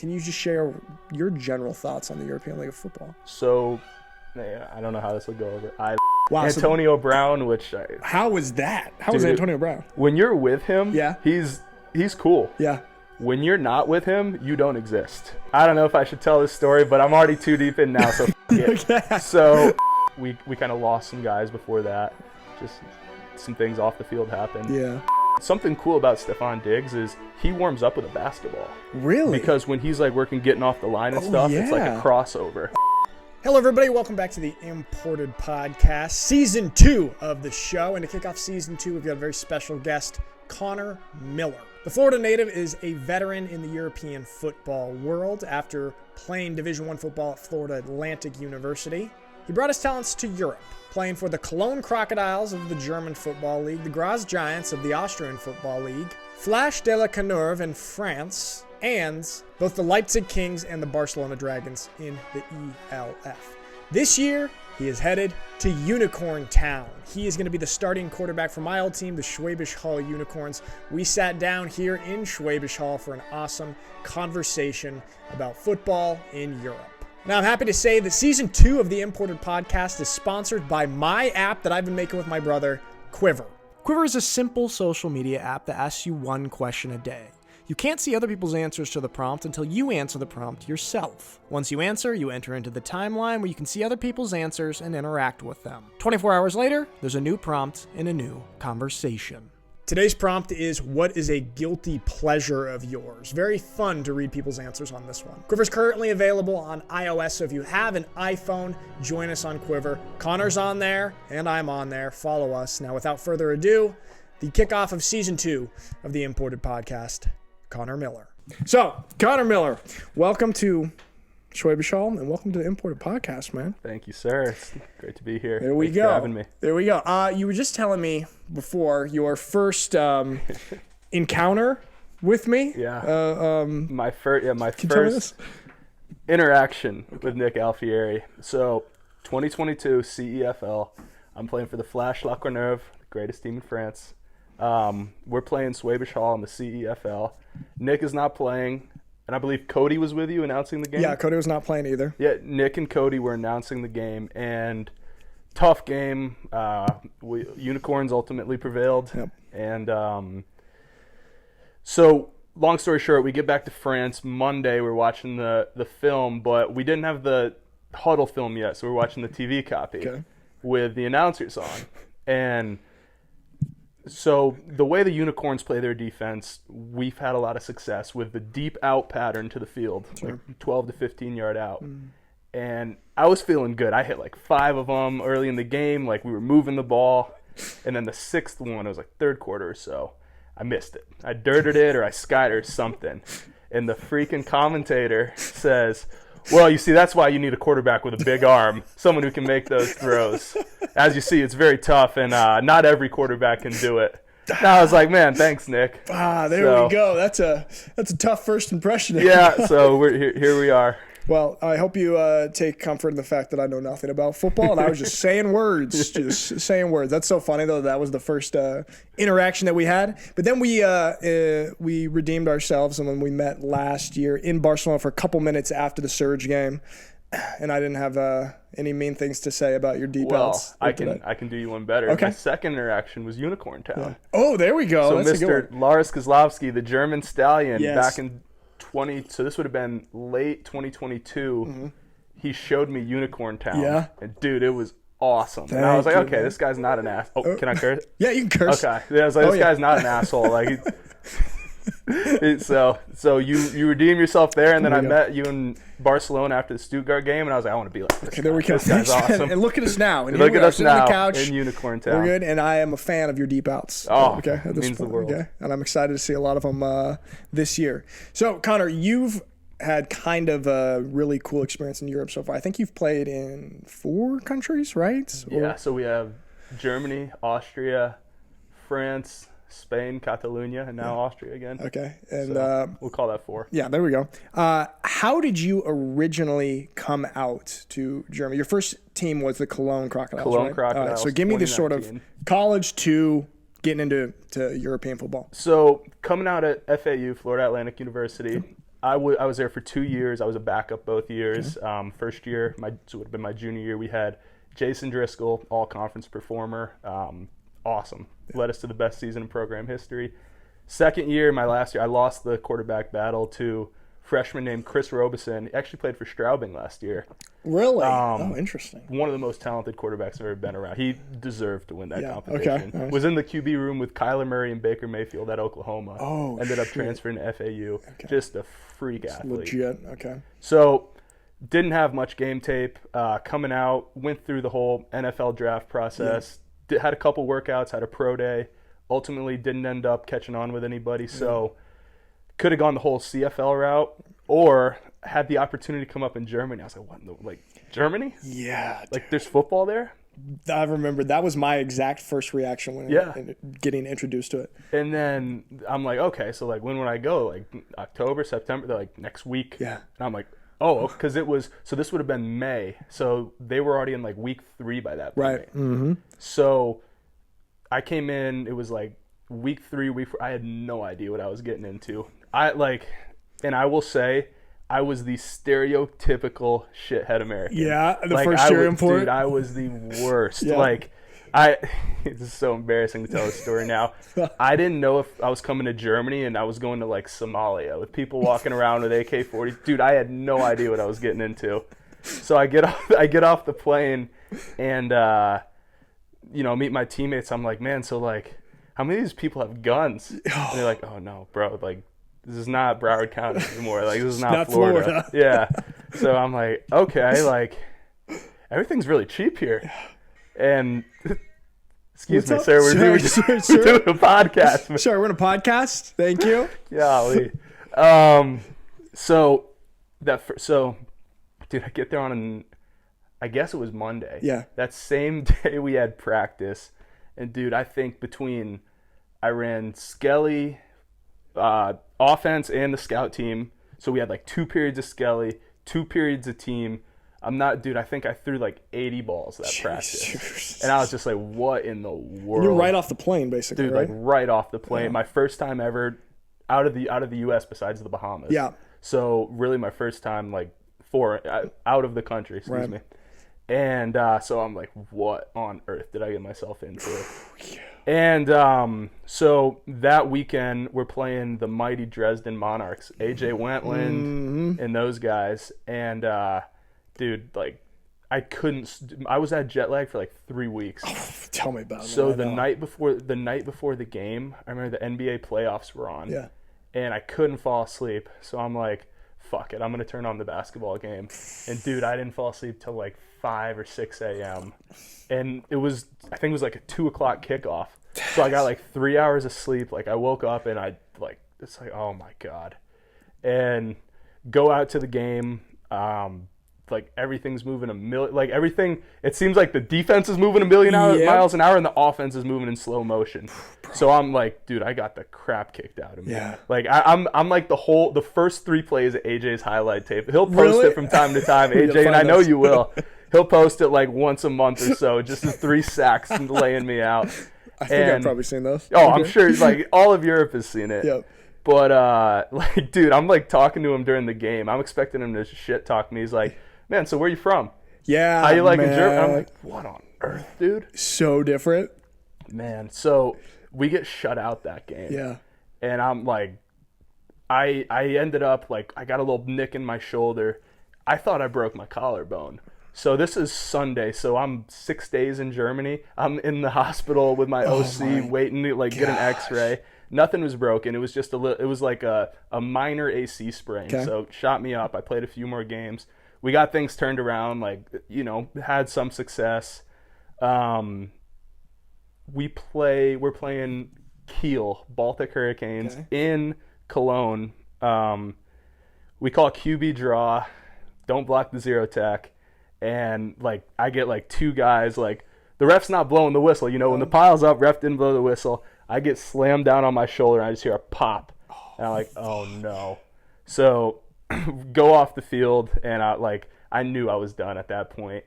can you just share your general thoughts on the European League of Football? So, I don't know how this will go over. Wow, Antonio Brown, which how was that? How was Antonio Brown? When you're with him, Yeah. he's cool. Yeah. When you're not with him, you don't exist. I don't know if I should tell this story, but I'm already too deep in now, so Okay. So we kind of lost some guys before that. Just some things off the field happened. Yeah. Something cool about Stefan Diggs is he warms up with a basketball. Really? Because when he's like getting off the line and stuff, it's like a crossover. Hello, everybody. Welcome back to the Imported Podcast, Season 2 of the show. And to kick off Season 2, we've got a very special guest, Conor Miller. The Florida native is a veteran in the European football world. After playing Division I football at Florida Atlantic University, he brought his talents to Europe, playing for the Cologne Crocodiles of the German Football League, the Graz Giants of the Austrian Football League, Flash de la Counerve in France, and both the Leipzig Kings and the Barcelona Dragons in the ELF. This year, he is headed to Unicorn Town. He is going to be the starting quarterback for my old team, the Schwabisch Hall Unicorns. We sat down here in Schwabisch Hall for an awesome conversation about football in Europe. Now, I'm happy to say that Season 2 of the Imported Podcast is sponsored by my app that I've been making with my brother, Quiver. Quiver is a simple social media app that asks you one question a day. You can't see other people's answers to the prompt until you answer the prompt yourself. Once you answer, you enter into the timeline where you can see other people's answers and interact with them. 24 hours later, there's a new prompt and a new conversation. Today's prompt is, what is a guilty pleasure of yours? Very fun to read people's answers on this one. Quiver's currently available on iOS, so if you have an iPhone, join us on Quiver. Connor's on there, and I'm on there. Follow us. Now, without further ado, the kickoff of Season 2 of the Imported Podcast, Conor Miller. So, Conor Miller, welcome to Schwäbisch Hall and welcome to the Imported Podcast, man. Thank you, sir. It's great to be here. There we Thanks go. for having me. There we go. You were just telling me before your first encounter with me. Yeah. My first interaction with Nick Alfieri. So, 2022 CEFL. I'm playing for the Flash La Counerve, the greatest team in France. We're playing Schwabisch Hall in the CEFL. Nick is not playing, and I believe Cody was with you announcing the game? Yeah, Cody was not playing either. Yeah, Nick and Cody were announcing the game, and tough game. Unicorns ultimately prevailed. Yep. And so, long story short, we get back to France Monday. We're watching the film, but we didn't have the huddle film yet, so we're watching the TV copy with the announcers on. And so the way the Unicorns play their defense, we've had a lot of success with the deep out pattern to the field, like 12 to 15 yard out. And I was feeling good. I hit like 5 of them early in the game, like we were moving the ball. And then the 6th one, it was like third quarter or so, I missed it. I dirted it or I skied or something. And the freaking commentator says, well, you see, that's why you need a quarterback with a big arm, someone who can make those throws. As you see, it's very tough, and not every quarterback can do it. And I was like, man, thanks, Nick. There we go. That's a tough first impression. Yeah, so we're here we are. Well, I hope you take comfort in the fact that I know nothing about football, and I was just saying words, That's so funny, though. That was the first interaction that we had. But then we redeemed ourselves, and when we met last year in Barcelona for a couple minutes after the Surge game, and I didn't have any mean things to say about your deep outs. I can do you one better. Okay. My second interaction was Unicorn Town. Yeah. Oh, there we go. So That's Mr. Lars Kozlowski, the German stallion, back in so this would have been late 2022. He showed me Unicorn Town. Yeah. And dude, it was awesome. And I was like, okay, this guy's not an ass. Oh, can I curse? Yeah, you can curse. Okay. Yeah, I was like, this guy's not an asshole. Like, so you redeem yourself there, and then I met you in Barcelona after the Stuttgart game, and I was like, I want to be like this. Okay, there we go. This guy's awesome. And look at us now. And look at us now on the couch in Unicorn Town. We're good, and I am a fan of your deep outs. Oh, okay, at this means point, the world. Okay, and I'm excited to see a lot of them this year. So, Conor, you've had kind of a really cool experience in Europe so far. I think you've played in 4 countries, right? Yeah, so we have Germany, Austria, France, Spain, Catalonia, and now Austria again. Okay, and so we'll call that 4. Yeah, there we go. How did you originally come out to Germany? Your first team was the Cologne Crocodiles, Cologne Crocodiles. So give me this sort of college to getting into European football. So coming out at FAU, Florida Atlantic University, I was there for 2 years. I was a backup both years. First year, it would have been my junior year, we had Jason Driscoll, all-conference performer. Awesome. Led us to the best season in program history. Second year, my last year, I lost the quarterback battle to a freshman named Chris Robeson. He actually played for Straubing last year. Really? Interesting. One of the most talented quarterbacks I've ever been around. He deserved to win that competition. Okay. Nice. Was in the QB room with Kyler Murray and Baker Mayfield at Oklahoma. Ended up transferring to FAU. Okay. Just a freak athlete. Legit. Okay. So didn't have much game tape. Coming out, went through the whole NFL draft process. Had a couple workouts, had a pro day. Ultimately didn't end up catching on with anybody. So could have gone the whole CFL route or had the opportunity to come up in Germany. I was like, what? Like, Germany? Yeah. Like, there's football there? I remember that was my exact first reaction when getting introduced to it. And then I'm like, okay, so like when would I go? Like October, September? They're like next week. Yeah. And I'm like, oh, because so this would have been May. So they were already in like week 3 by that point. Right. Mm-hmm. So I came in, it was like week 3, week 4. I had no idea what I was getting into. And I will say, I was the stereotypical shithead American. Yeah, first year import. Dude, I was the worst. Yeah. Like, this is so embarrassing to tell this story now. I didn't know if I was coming to Germany and I was going to like Somalia with people walking around with AK-40. Dude, I had no idea what I was getting into. So I get off the plane and meet my teammates. I'm like, man, so like, how many of these people have guns? And they're like, oh no, bro, like, this is not Broward County anymore. Like, this is not Florida. Yeah. So I'm like, okay, like, everything's really cheap here. And, excuse me, sir, we're doing a podcast. Sorry, we're in a podcast. Thank you. Golly. So, dude, I get there on I guess it was Monday. Yeah. That same day we had practice. And, dude, I think I ran Skelly, offense and the scout team. So we had like 2 periods of Skelly, 2 periods of team. I think I threw like 80 balls that practice. And I was just like, what in the world? And you're right off the plane, basically, dude, right? like right off the plane. Yeah. My first time ever out of the U.S. besides the Bahamas. Yeah. So really my first time like out of the country, excuse me. And so I'm like, what on earth did I get myself into? And so that weekend, we're playing the mighty Dresden Monarchs, A.J. Wentland and those guys. And, dude, like, I was at jet lag for like 3 weeks. Oh, tell me about it. So the night before the game, I remember the NBA playoffs were on. Yeah. And I couldn't fall asleep. So I'm like, fuck it, I'm going to turn on the basketball game. And, dude, I didn't fall asleep till like 5 or 6 a.m. And I think it was like a 2 o'clock kickoff. So I got like 3 hours of sleep. Like I woke up and it's like, oh my God. And go out to the game. Like everything's moving it seems like the defense is moving a million miles an hour and the offense is moving in slow motion. Bro. So I'm like, dude, I got the crap kicked out of me. Yeah. Like I'm like the first 3 plays of AJ's highlight tape. He'll post it from time to time, AJ, and I know you will. He'll post it like once a month or so, just the 3 sacks and laying me out. I think I've probably seen those. Oh, I'm sure like all of Europe has seen it. Yep. But like, dude, I'm like talking to him during the game. I'm expecting him to shit talk me. He's like, man, so where you from? Yeah. How you like in Germany? I'm like, what on earth, dude? So different. Man, so we get shut out that game. Yeah. And I'm like, I ended up like, I got a little nick in my shoulder. I thought I broke my collarbone. So this is Sunday, so I'm 6 days in Germany. I'm in the hospital with my OC waiting to like get an X-ray. Nothing was broken. It was just it was like a minor AC sprain. Okay. So shot me up. I played a few more games. We got things turned around, like, had some success. We're playing Kiel, Baltic Hurricanes in Cologne. We call QB draw, don't block the zero tech. And like I get like 2 guys, like the ref's not blowing the whistle. When the pile's up, ref didn't blow the whistle. I get slammed down on my shoulder and I just hear a pop. And I'm like, oh no. So go off the field and I knew I was done at that point.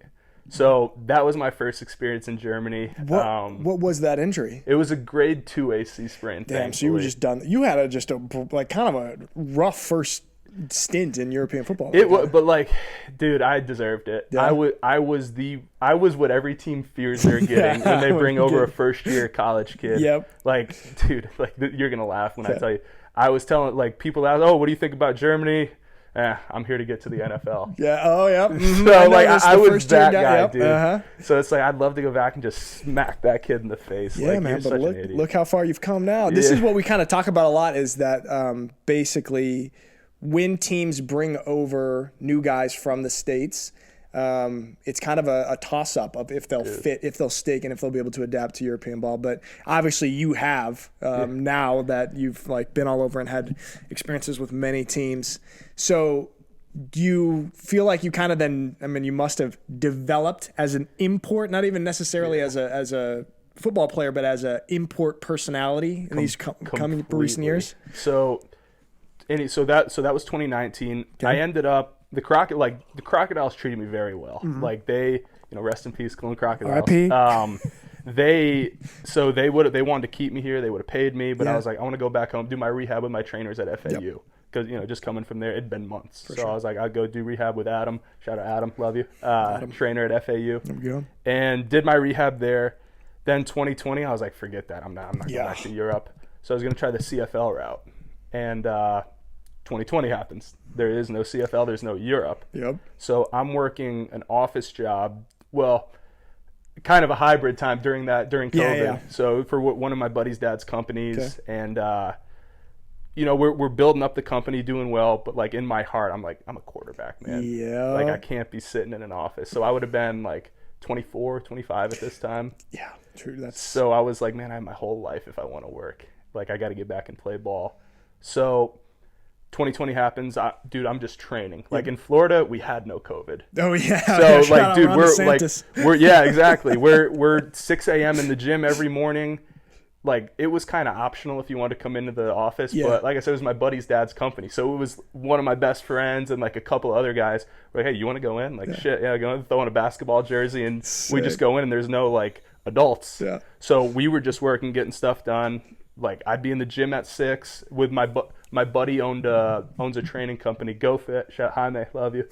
So that was my first experience in Germany. What was that injury? It was a grade 2 AC sprain. Damn, thankfully. So you were just done. You had kind of a rough first stint in European football. But like, dude, I deserved it. Yeah. I was what every team fears they're getting when they bring over a first-year college kid. Yep. Like, dude, like you're gonna laugh when I tell you. I was telling like people ask, oh, what do you think about Germany? I'm here to get to the NFL. Yeah. Oh, yeah. Mm-hmm. So like I was that guy, dude. Uh-huh. So it's like I'd love to go back and just smack that kid in the face. Yeah, like, man. But look how far you've come now. This is what we kind of talk about a lot. Is that basically when teams bring over new guys from the States, it's kind of a toss-up of if they'll fit, if they'll stick, and if they'll be able to adapt to European ball. But obviously you have now that you've like been all over and had experiences with many teams. So do you feel like you kind of then, I mean, you must have developed as an import, not even necessarily as a football player, but as an import personality in these coming recent years? So that was 2019. Okay. I ended up, the Crocodiles treated me very well. Mm-hmm. Like they, rest in peace, Cologne Crocodiles. RIP. They wanted to keep me here. They would have paid me, but I was like, I want to go back home, do my rehab with my trainers at FAU. Because, just coming from there, it'd been months. So I was like, I'd go do rehab with Adam. Shout out Adam, love you. Trainer at FAU. There we go. And did my rehab there. Then 2020, I was like, forget that. I'm not going back to Europe. So I was going to try the CFL route. And 2020 happens. There is no CFL. There's no Europe. Yep. So I'm working an office job. Well, kind of a hybrid time during COVID. Yeah. So for one of my buddy's dad's companies. Okay. And, we're building up the company, doing well. But, like, in my heart, I'm like, I'm a quarterback, man. Yeah. Like, I can't be sitting in an office. So I would have been, like, 24, 25 at this time. Yeah, true. So I was like, man, I have my whole life if I want to work. Like, I got to get back and play ball. So 2020 happens. Dude, I'm just training. Like, in Florida, we had no COVID. Oh, yeah. So, like, dude, we're yeah, exactly. We're 6 a.m. in the gym every morning. Like, it was kind of optional if you wanted to come into the office. Yeah. But, like I said, it was my buddy's dad's company. So it was one of my best friends and, like, a couple other guys. Like, hey, you want to go in? Like, shit, yeah, go in, throw in a basketball jersey. And we just go in, and there's no, like, adults. Yeah. So we were just working, getting stuff done. Like, I'd be in the gym at 6 with my buddy owns a training company, GoFit. Shout Jaime, love you.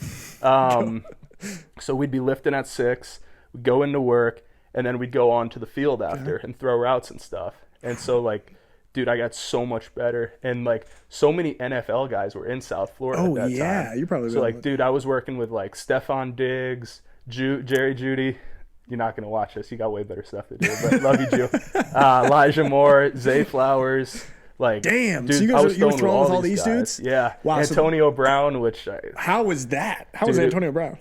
So we'd be lifting at 6, we'd go into work, and then we'd go on to the field after and throw routes and stuff. And so, like, dude, I got so much better. And, like, so many NFL guys were in South Florida at that time. Oh, yeah, you probably. So, like, dude, I was working with, like, Stephon Diggs, Jerry Jeudy. You're not going to watch this. You got way better stuff to do. But love you, Jew. Elijah Moore, Zay Flowers. Like, damn, dude, so you were throwing with all these dudes? Yeah. Wow, Antonio Brown, how was that? How was Antonio Brown?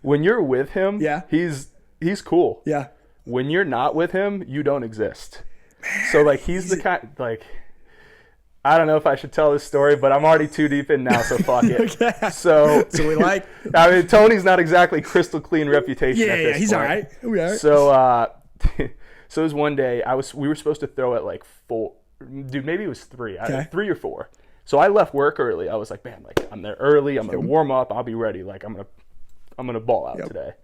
When you're with him, he's cool. Yeah. When you're not with him, you don't exist. Man, so, like, he's the kind, like, I don't know if I should tell this story, but I'm already too deep in now, so fuck it. Okay. So we like. I mean, Tony's not exactly crystal clean reputation at this point. He's all right. He'll be all right. So, so it was one day, we were supposed to throw at, like, 4. Dude, maybe it was 3. 3 or 4. So I left work early. I was like, man, like, I'm there early. I'm going to warm up. I'll be ready. Like, I'm gonna ball out today.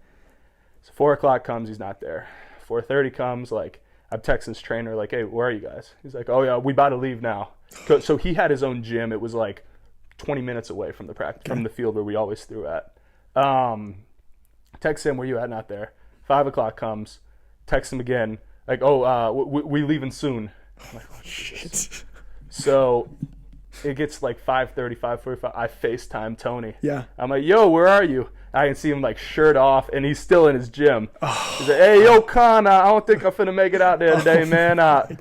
So 4 o'clock comes. He's not there. 4:30 comes. Like, I'm texting his trainer, like, hey, where are you guys? He's like, oh, yeah, we about to leave now. So he had his own gym. It was, like, 20 minutes away from the from the field where we always threw at. Text him, where you at? Not there. 5 o'clock comes. Text him again. Like, oh, we leaving soon. I'm like, oh, shit. So it gets like 5:30, 5:45. I FaceTime Tony. Yeah. I'm like, yo, where are you? I can see him, like, shirt off, and he's still in his gym. He's like, hey, yo, Con, I don't think I'm finna make it out there today, man.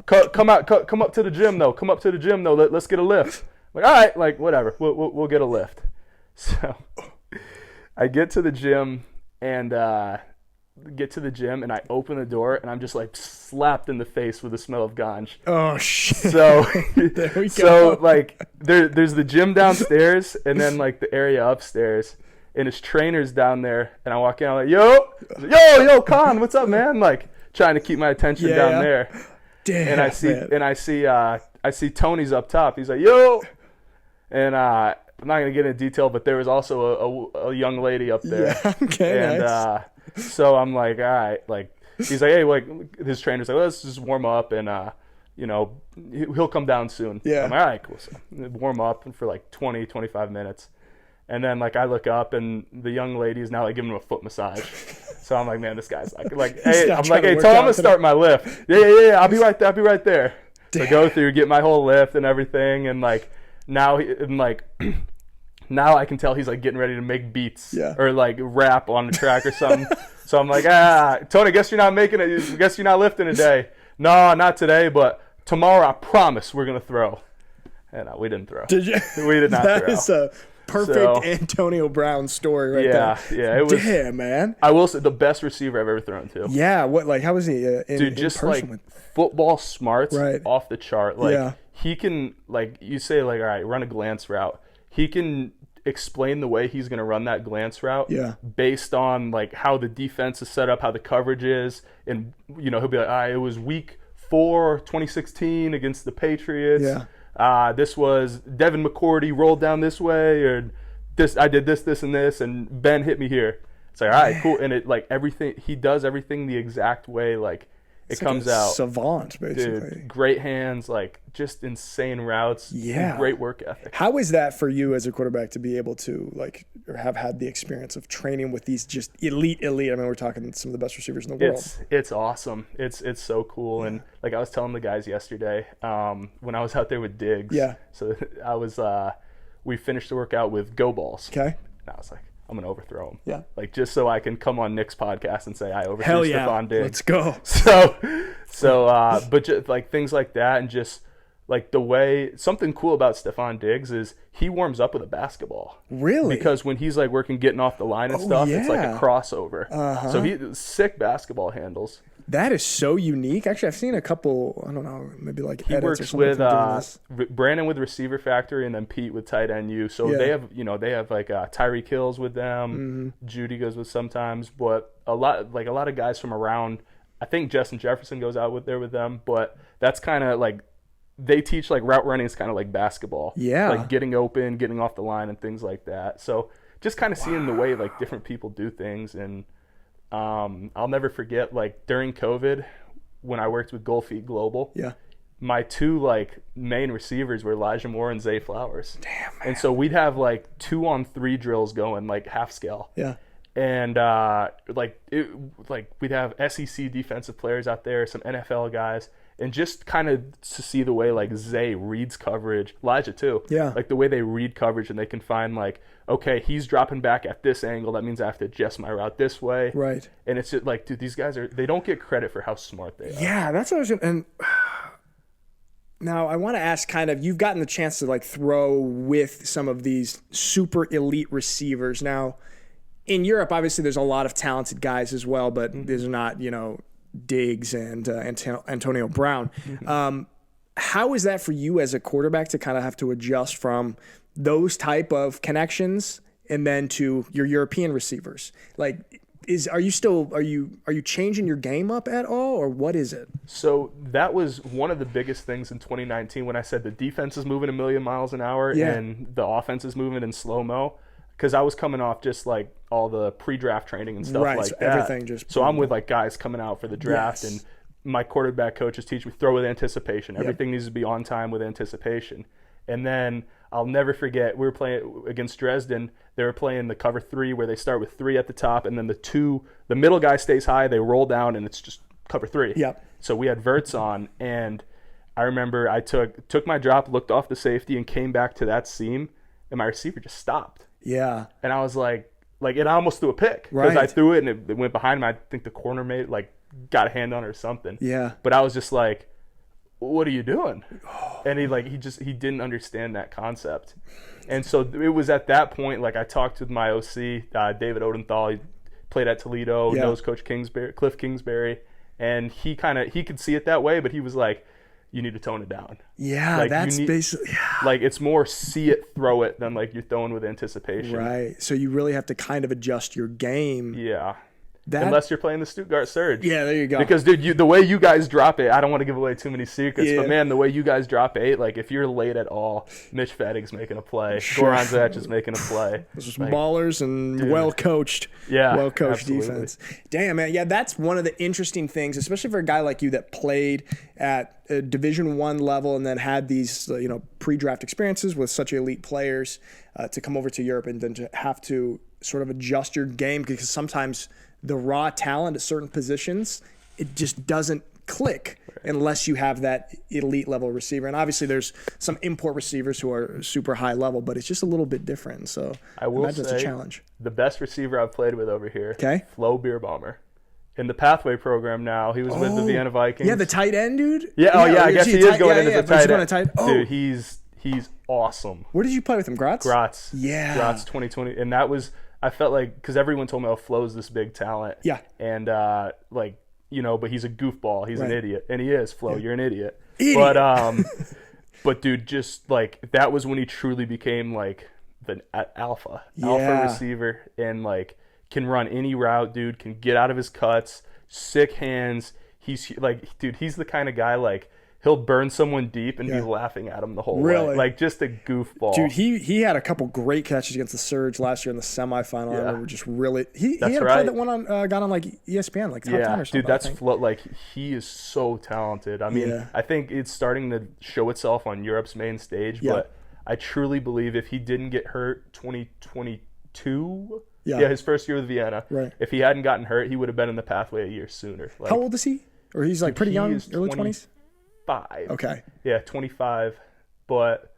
Come up to the gym, though. Come up to the gym, though. Let's get a lift. I'm like, all right, like, whatever. We'll get a lift. So I get to the gym, and I open the door, and I'm just, like, slapped in the face with the smell of ganj. Oh, shit. So, there we go. So, like, there's the gym downstairs, and then, like, the area upstairs. And his trainer's down there, and I walk in, I'm like, yo, Con, what's up, man? Like, trying to keep my attention down there. Damn. And I see Tony's up top. He's like, yo, and I'm not gonna get into detail, but there was also a young lady up there. Yeah, okay, and nice. So I'm like, all right, like, he's like, hey, like, his trainer's like, let's just warm up, and you know, he'll come down soon. Yeah. I'm like, all right, cool. So warm up for like 20, 25 minutes. And then like I look up and the young lady is now like giving him a foot massage. So I'm like, man, this guy's like, hey, I'm like, hey, tell him I'm gonna start my lift. Yeah. I'll be right there. So I go through, get my whole lift and everything, and like now now I can tell he's like getting ready to make beats or like rap on the track or something. So I'm like, Tony, guess you're not making it. Guess you're not lifting today. No, not today, but tomorrow I promise we're gonna throw. And we didn't throw. Did you? We did not throw. That is a perfect Antonio Brown story right there. Yeah, it was. Damn, man. I will say the best receiver I've ever thrown to. Yeah, how was he? Dude, just like football smarts off the chart. Like he can, like you say, like, all right, run a glance route. He can explain the way he's going to run that glance route based on like how the defense is set up, how the coverage is, and you know, he'll be like, it was week 4, 2016 against the Patriots. This was Devin McCourty rolled down this way, or this I did this and this, and Ben hit me here. It's like, all right, cool. And it like everything, he does everything the exact way, like it comes out. Savant, basically. Dude, great hands, like just insane routes. Yeah. Great work ethic. How is that for you as a quarterback to be able to like, or have had the experience of training with these just elite? I mean, we're talking some of the best receivers in the world. It's awesome. It's so cool. And like I was telling the guys yesterday, when I was out there with Diggs. So I was, we finished the workout with go balls. Okay. And I was like, I'm going to overthrow him. Yeah. Like, just so I can come on Nick's podcast and say I overthrew Stephon Diggs. Let's go. So, but just like things like that, and just like the way, something cool about Stephon Diggs is he warms up with a basketball. Really? Because when he's like getting off the line and stuff, it's like a crossover. So he sick basketball handles. That is so unique. Actually, I've seen a couple, I don't know, maybe like he works with Brandon with Receiver Factory and then Pete with Tight End U. So they have like Tyreek Hill's with them. Judy goes with sometimes, but a lot of guys from around. I think Justin Jefferson goes out there with them, but that's kind of like they teach like route running is kind of like basketball. Yeah, like getting open, getting off the line, and things like that. So just kind of seeing the way like different people do things. And I'll never forget, like during COVID when I worked with Gold Feet Global, my 2 like main receivers were Elijah Moore and Zay Flowers. Damn, man. And so we'd have like 2-on-3 drills going, like half scale. And we'd have SEC defensive players out there, some NFL guys, and just kind of to see the way like Zay reads coverage, Elijah too. Like the way they read coverage, and they can find like, okay, he's dropping back at this angle. That means I have to adjust my route this way. Right. And it's just like, dude, these guys they don't get credit for how smart they are. Yeah, that's what I was going to. And now I want to ask kind of, you've gotten the chance to like throw with some of these super elite receivers. Now, in Europe, obviously there's a lot of talented guys as well, but there's not, Diggs and Antonio Brown. How is that for you as a quarterback to kind of have to adjust from those type of connections and then to your European receivers? Like, are you changing your game up at all, or what is it? So that was one of the biggest things in 2019 when I said the defense is moving a million miles an hour and the offense is moving in slow-mo. Because I was coming off just like all the pre-draft training and stuff like so that. Everything just. So I'm with like guys coming out for the draft, and my quarterback coaches teach me throw with anticipation. Everything needs to be on time with anticipation. And then I'll never forget, we were playing against Dresden. They were playing the cover 3 where they start with 3 at the top, and then the middle guy stays high. They roll down, and it's just cover 3. So we had verts on, and I remember I took my drop, looked off the safety, and came back to that seam, and my receiver just stopped. And I was like it almost threw a pick because I threw it and it went behind him. I think the corner got a hand on it or something. But I was just like, what are you doing? And he didn't understand that concept. And so it was at that point, like I talked with my OC, David Odenthal. He played at Toledo, knows Coach Cliff Kingsbury. And he could see it that way, but he was like, you need to tone it down. That's basically. Like it's more see it, throw it than like you're throwing with anticipation. Right. So you really have to kind of adjust your game. Unless you're playing the Stuttgart Surge. Yeah, there you go. Because, dude, the way you guys drop it, I don't want to give away too many secrets, but, man, the way you guys drop 8, like, if you're late at all, Mitch Fettig's making a play. Goran Zec is making a play. Those are ballers and well-coached. Yeah, well-coached defense. Damn, man. Yeah, that's one of the interesting things, especially for a guy like you that played at a Division I level and then had these, pre-draft experiences with such elite players to come over to Europe and then to have to sort of adjust your game, because sometimes the raw talent at certain positions, it just doesn't click unless you have that elite level receiver. And obviously there's some import receivers who are super high level, but it's just a little bit different. So I will imagine say it's a challenge. The best receiver I've played with over here, Flo Beerbaumer. In the Pathway program now. He was with the Vienna Vikings. Yeah, the tight end dude? Yeah, I guess he is going in as a tight end. Oh. Dude, he's awesome. Where did you play with him, Graz? Graz. Yeah. Graz 2020. And that was, I felt like, because everyone told me, Flo's this big talent. Yeah. And, but he's a goofball. He's an idiot. And he is, Flo. Yeah. You're an idiot. But dude, just, like, that was when he truly became, like, the alpha receiver. And, like, can run any route, dude, can get out of his cuts, sick hands. He's like, dude, he's the kind of guy, like, he'll burn someone deep and be laughing at him the whole way. Like, just a goofball. Dude, he had a couple great catches against the Surge last year in the semifinal. Yeah. I remember just really he had a play that went on got on like ESPN, like top 10 or something. Dude, that's like, he is so talented. I mean, I think it's starting to show itself on Europe's main stage, but I truly believe if he didn't get hurt 2022, his first year with Vienna. Right. If he hadn't gotten hurt, he would have been in the pathway a year sooner. Like, how old is he? Or he's like pretty young, early 20s? 25. Okay. Yeah, 25. But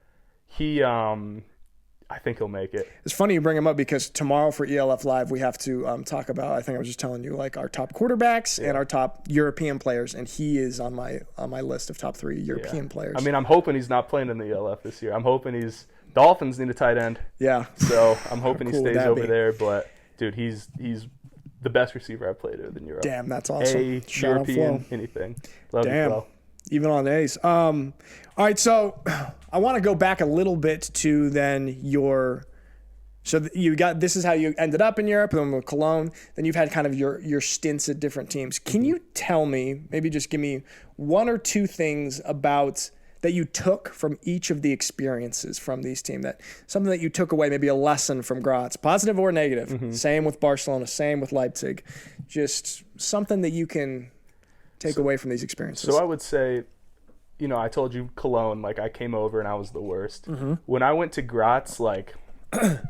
he, I think he'll make it. It's funny you bring him up because tomorrow for ELF Live, we have to talk about, I think I was just telling you, like our top quarterbacks and our top European players. And he is on my list of top 3 European players. I mean, I'm hoping he's not playing in the ELF this year. I'm hoping Dolphins need a tight end. Yeah. So I'm hoping he stays over there. But, dude, he's the best receiver I've played with in Europe. Damn, that's awesome. European, anything. Love you, Flo. Even on A's. All right, so I want to go back a little bit to then this is how you ended up in Europe, and then with Cologne. Then you've had kind of your stints at different teams. Can you tell me, maybe just give me 1 or 2 things about that you took from each of the experiences from these teams, something that you took away, maybe a lesson from Graz, positive or negative? Mm-hmm. Same with Barcelona, same with Leipzig. Just something that you can take away from these experiences. So I would say, I told you Cologne, like I came over and I was the worst. Mm-hmm. When I went to Graz, like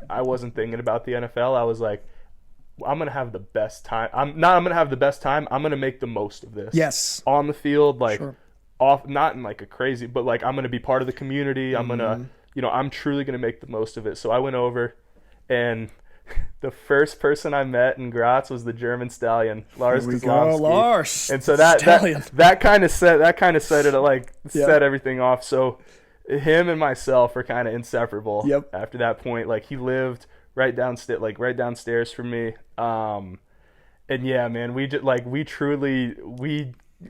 I wasn't thinking about the NFL. I was like, I'm going to have the best time. I'm going to have the best time. I'm going to make the most of this. Yes. On the field, like off, not in like a crazy, but like I'm going to be part of the community. I'm going to, I'm truly going to make the most of it. So I went over, and the first person I met in Graz was the German stallion, Lars Kozlowski. Lars. And so that kind of set it, like set everything off. So him and myself are kind of inseparable. Yep. After that point, like he lived right downstairs from me. And yeah, man, we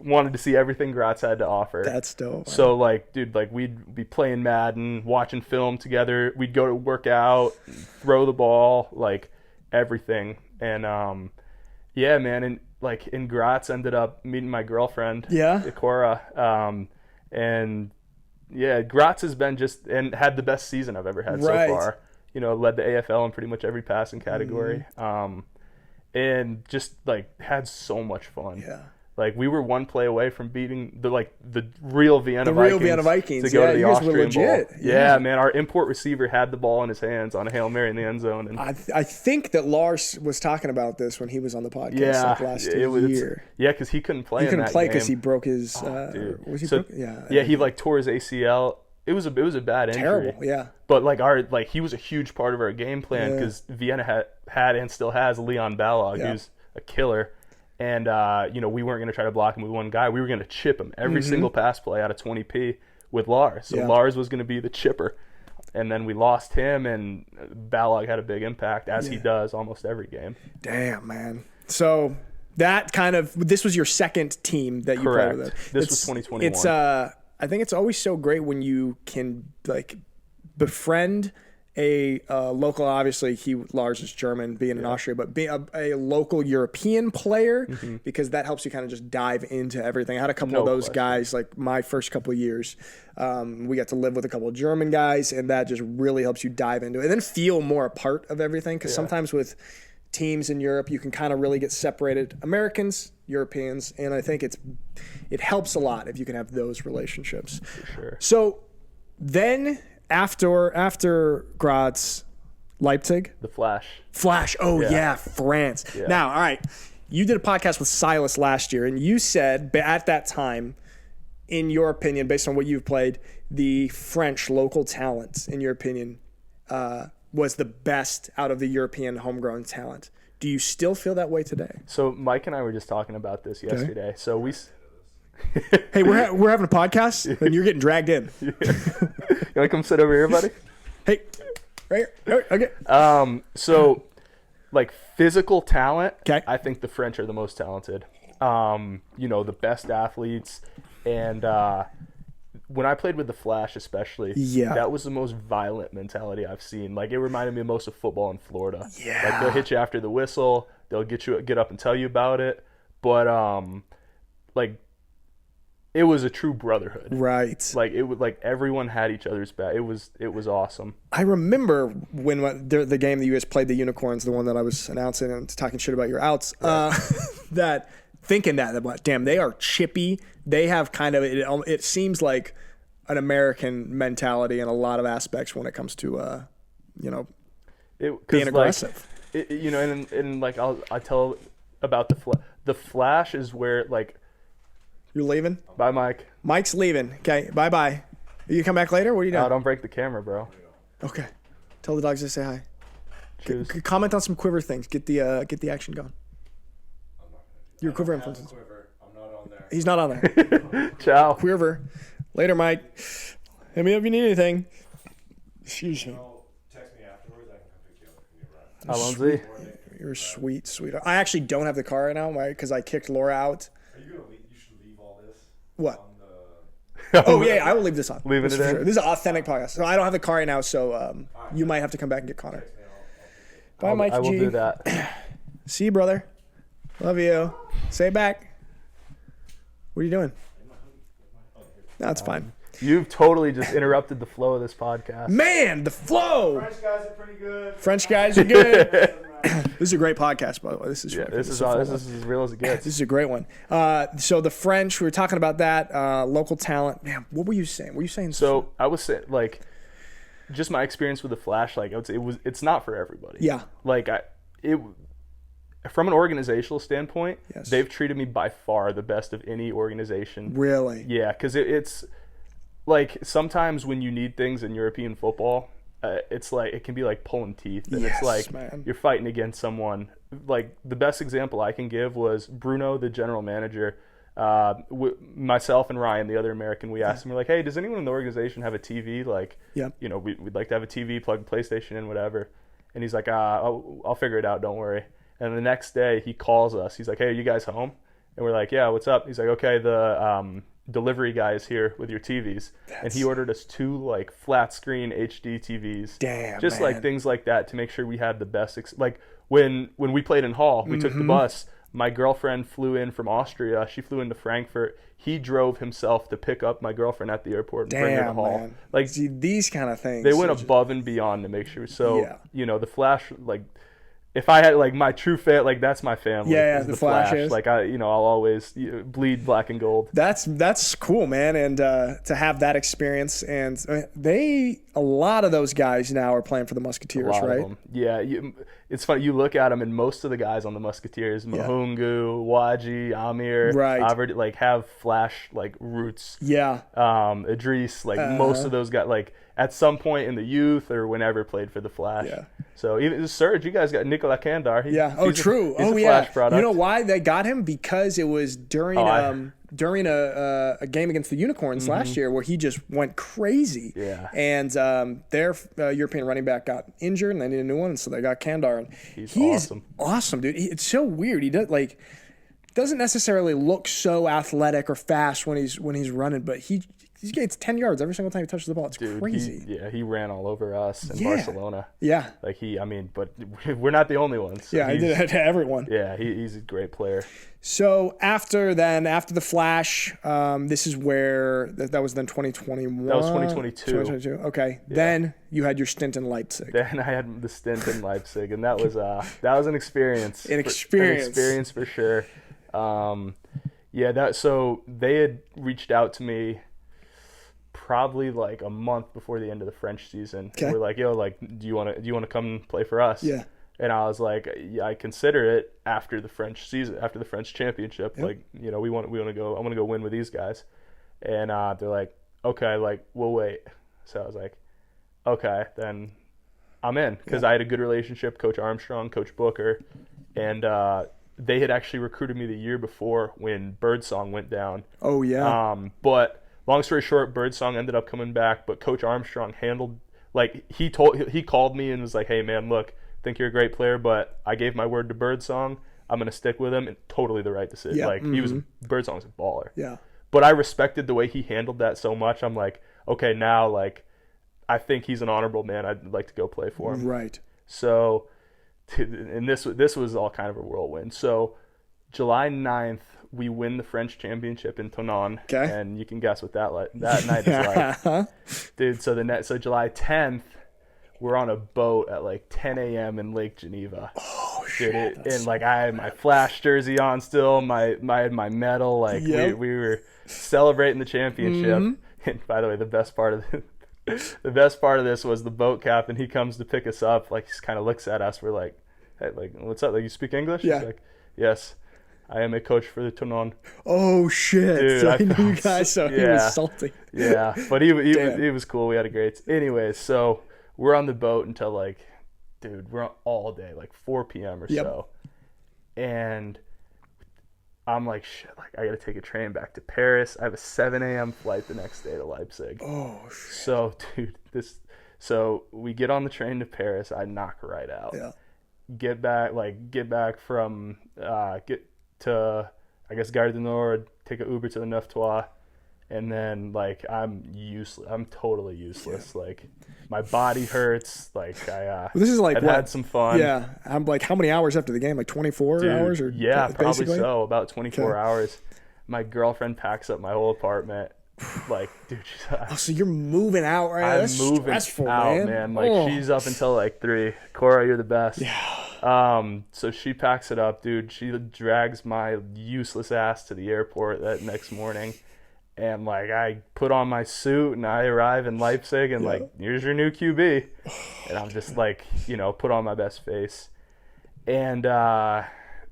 wanted to see everything Graz had to offer. That's dope. So like, dude, like we'd be playing Madden, watching film together. We'd go to work out, throw the ball, like everything. And yeah, man, and like in Graz, ended up meeting my girlfriend, Ikora. And yeah, Graz has been and had the best season I've ever had so far. Led the AFL in pretty much every passing category. And just like had so much fun. Yeah. Like we were one play away from beating the real Vienna Vikings to go to the Austrian Bowl. Yeah, man, our import receiver had the ball in his hands on a Hail Mary in the end zone. And I think that Lars was talking about this when he was on the podcast last year. Yeah, because he couldn't play. He couldn't play because he broke his. He like tore his ACL. It was a bad injury. Terrible. Yeah. But he was a huge part of our game plan because Vienna had and still has Leon Balog, who's a killer. And, we weren't going to try to block him with one guy. We were going to chip him every single pass play out of 20P with Lars. So Lars was going to be the chipper. And then we lost him, and Balog had a big impact, as he does almost every game. Damn, man. So this was your second team that you played with. This was 2021. I think it's always so great when you can, like, befriend a local, obviously Lars is German, being in Austria, but being a local European player, because that helps you kind of just dive into everything. I had a couple of those guys, like my first couple of years. We got to live with a couple of German guys, and that just really helps you dive into it and then feel more a part of everything, because sometimes with teams in Europe, you can kind of really get separated. Americans, Europeans, and I think it helps a lot if you can have those relationships. For sure. So then after Graz, Leipzig? The Flash. Oh, yeah, France. Yeah. Now, all right, you did a podcast with Silas last year, and you said at that time, in your opinion, based on what you've played, the French local talent, in your opinion, was the best out of the European homegrown talent. Do you still feel that way today? So Mike and I were just talking about this yesterday. Okay. So we... Hey, we're having a podcast, and you're getting dragged in. You want to come sit over here, buddy? Hey, right here. Okay. So, like, physical talent, okay. I think the French are the most talented. The best athletes. And when I played with the Flash especially, that was the most violent mentality I've seen. Like, it reminded me most of football in Florida. Yeah. Like, they'll hit you after the whistle. They'll get up and tell you about it. But, it was a true brotherhood. Right. Like it was like everyone had each other's back. It was awesome. I remember when the game that you guys played, the Unicorns, the one that I was announcing and talking shit about your outs, that thinking that damn, they are chippy. They have kind of it seems like an American mentality in a lot of aspects when it comes to being aggressive. I tell about the Flash is where like. You're leaving? Bye, Mike. Mike's leaving. Okay, bye-bye. You come back later? What are you doing? No, don't break the camera, bro. Okay. Tell the dogs to say hi. Cheers. Comment on some quiver things. Get the action going. Your quiver influences. I'm not on there. He's not on there. Ciao. Quiver. Later, Mike. Hit me up if you need anything. Excuse me. Text me afterwards. I can come pick you up. How long's he? You're sweet, sweet. I actually don't have the car right now, because I kicked Laura out. Are you going to leave? What? Yeah, I will leave this on. Leave it in. Sure. This is an authentic podcast. So I don't have the car right now, so you might have to come back and get Connor. Bye, Mike G. I will do that. See you, brother. Love you. Say it back. What are you doing? No, it's fine. You've totally just interrupted the flow of this podcast. Man, the flow. French guys are pretty good. French guys are good. This is a great podcast, by the way. This is this is as real as it gets. This is a great one. So the French, we were talking about that local talent. Man, what were you saying? Were you saying? So I was saying, like, just my experience with the Flash. Like, I would say it's not for everybody. Yeah. Like from an organizational standpoint, they've treated me by far the best of any organization. Really? Yeah, because it's like sometimes when you need things in European football. It's like it can be like pulling teeth, and it's like you're fighting against someone. Like the best example I can give was Bruno, the general manager. Myself and Ryan, the other American, we asked him, we're like, "Hey, does anyone in the organization have a TV? Like, we'd like to have a TV, plug the PlayStation in, whatever." And he's like, I'll figure it out. Don't worry." And the next day he calls us. He's like, "Hey, are you guys home?" And we're like, "Yeah, what's up?" He's like, "Okay, the delivery guy is here with your TVs." And he ordered us 2 like flat screen HD TVs. Damn, just man. like things like that to make sure we had the best like when we played in Hall, we took the bus. My girlfriend flew in from Austria. She flew into Frankfurt. He drove himself to pick up my girlfriend at the airport and bring her to Hall. Man. Like, see, these kind of things. They went above and beyond to make sure. So, the Flash, like, if I had like my true fan, like that's my family. Yeah, the Flash is. Like I'll always bleed black and gold. That's cool, man, and to have that experience, and a lot of those guys now are playing for the Musketeers, right? Yeah, it's funny. You look at them, and most of the guys on the Musketeers, Mahungu, Waji, Amir, right, like have Flash like roots. Yeah, Idris, like most of those guys, like at some point in the youth or whenever played for the Flash. Yeah. So even Serge, you guys got Nicolas Kandar. True. He's a Flash product. You know why they got him? Because it was during a game against the Unicorns last year where he just went crazy. Yeah. And their European running back got injured and they needed a new one, so they got Kandar. And he's awesome, dude. It's so weird. He doesn't necessarily look so athletic or fast when he's running, but he He gains 10 yards every single time he touches the ball. It's crazy. He ran all over us in Barcelona. Yeah. But we're not the only ones. So he did it to everyone. Yeah, he's a great player. So after the Flash, this is where that was then 2021. That was 2022. 2022. Okay. Yeah. Then you had your stint in Leipzig. Then I had the stint in Leipzig, and that was an experience. An experience for sure. So they had reached out to me probably like a month before the end of the French season. Okay. We're like, yo, like, do you want to come play for us? Yeah. And I was like, yeah, I consider it after the French season, after the French championship. Yep. Like, we want to go. I want to go win with these guys. And they're like, okay, like, we'll wait. So I was like, okay, then I'm in, because I had a good relationship, Coach Armstrong, Coach Booker, and they had actually recruited me the year before when Birdsong went down. Oh yeah. But long story short, Birdsong ended up coming back, but Coach Armstrong handled, like, he called me and was like, hey man, look, think you're a great player, but I gave my word to Birdsong. I'm going to stick with him. And totally the right decision. Yeah. Like, Birdsong's a baller. Yeah. But I respected the way he handled that so much. I'm like, okay, now, like, I think he's an honorable man. I'd like to go play for him. Right. So, and this was all kind of a whirlwind. So, July 9th, we win the French championship in Tonon. Okay. And you can guess what that night is like. Dude, so July 10th, we're on a boat at like 10 a.m. in Lake Geneva. Oh shit! And like I had my Flash jersey on still, my medal. Like we were celebrating the championship. Mm-hmm. And by the way, the best part of this was the boat captain. He comes to pick us up. Like, he kind of looks at us. We're like, hey, like, what's up? Like, you speak English? Yeah. He's like, yes, I am a coach for the Tonon. Oh shit! Dude, so he knew you guys. So he was salty. Yeah, but he was cool. We had a great. Anyways, so we're on the boat until like, dude, we're on all day, like 4 p.m. or so. And I'm like, shit, like, I got to take a train back to Paris. I have a 7 a.m. flight the next day to Leipzig. Oh, shit. So, dude, so we get on the train to Paris. I knock right out. Yeah. Get back from, get to, I guess, Gare du Nord, take an Uber to the Neuf Trois. And then, like, I'm useless. I'm totally useless. Yeah. Like, my body hurts. Like, this is like I've had some fun. Yeah. I'm like, how many hours after the game? Like 24 hours? Or yeah, basically? Probably so. About 24 hours. My girlfriend packs up my whole apartment. Like, dude, so you're moving out, right? That's moving stressful, out, man. Like, she's up until like 3. Cora, you're the best. Yeah. So she packs it up, dude. She drags my useless ass to the airport that next morning. And, like, I put on my suit and I arrive in Leipzig and, like, here's your new QB. And I'm just, like, put on my best face. And,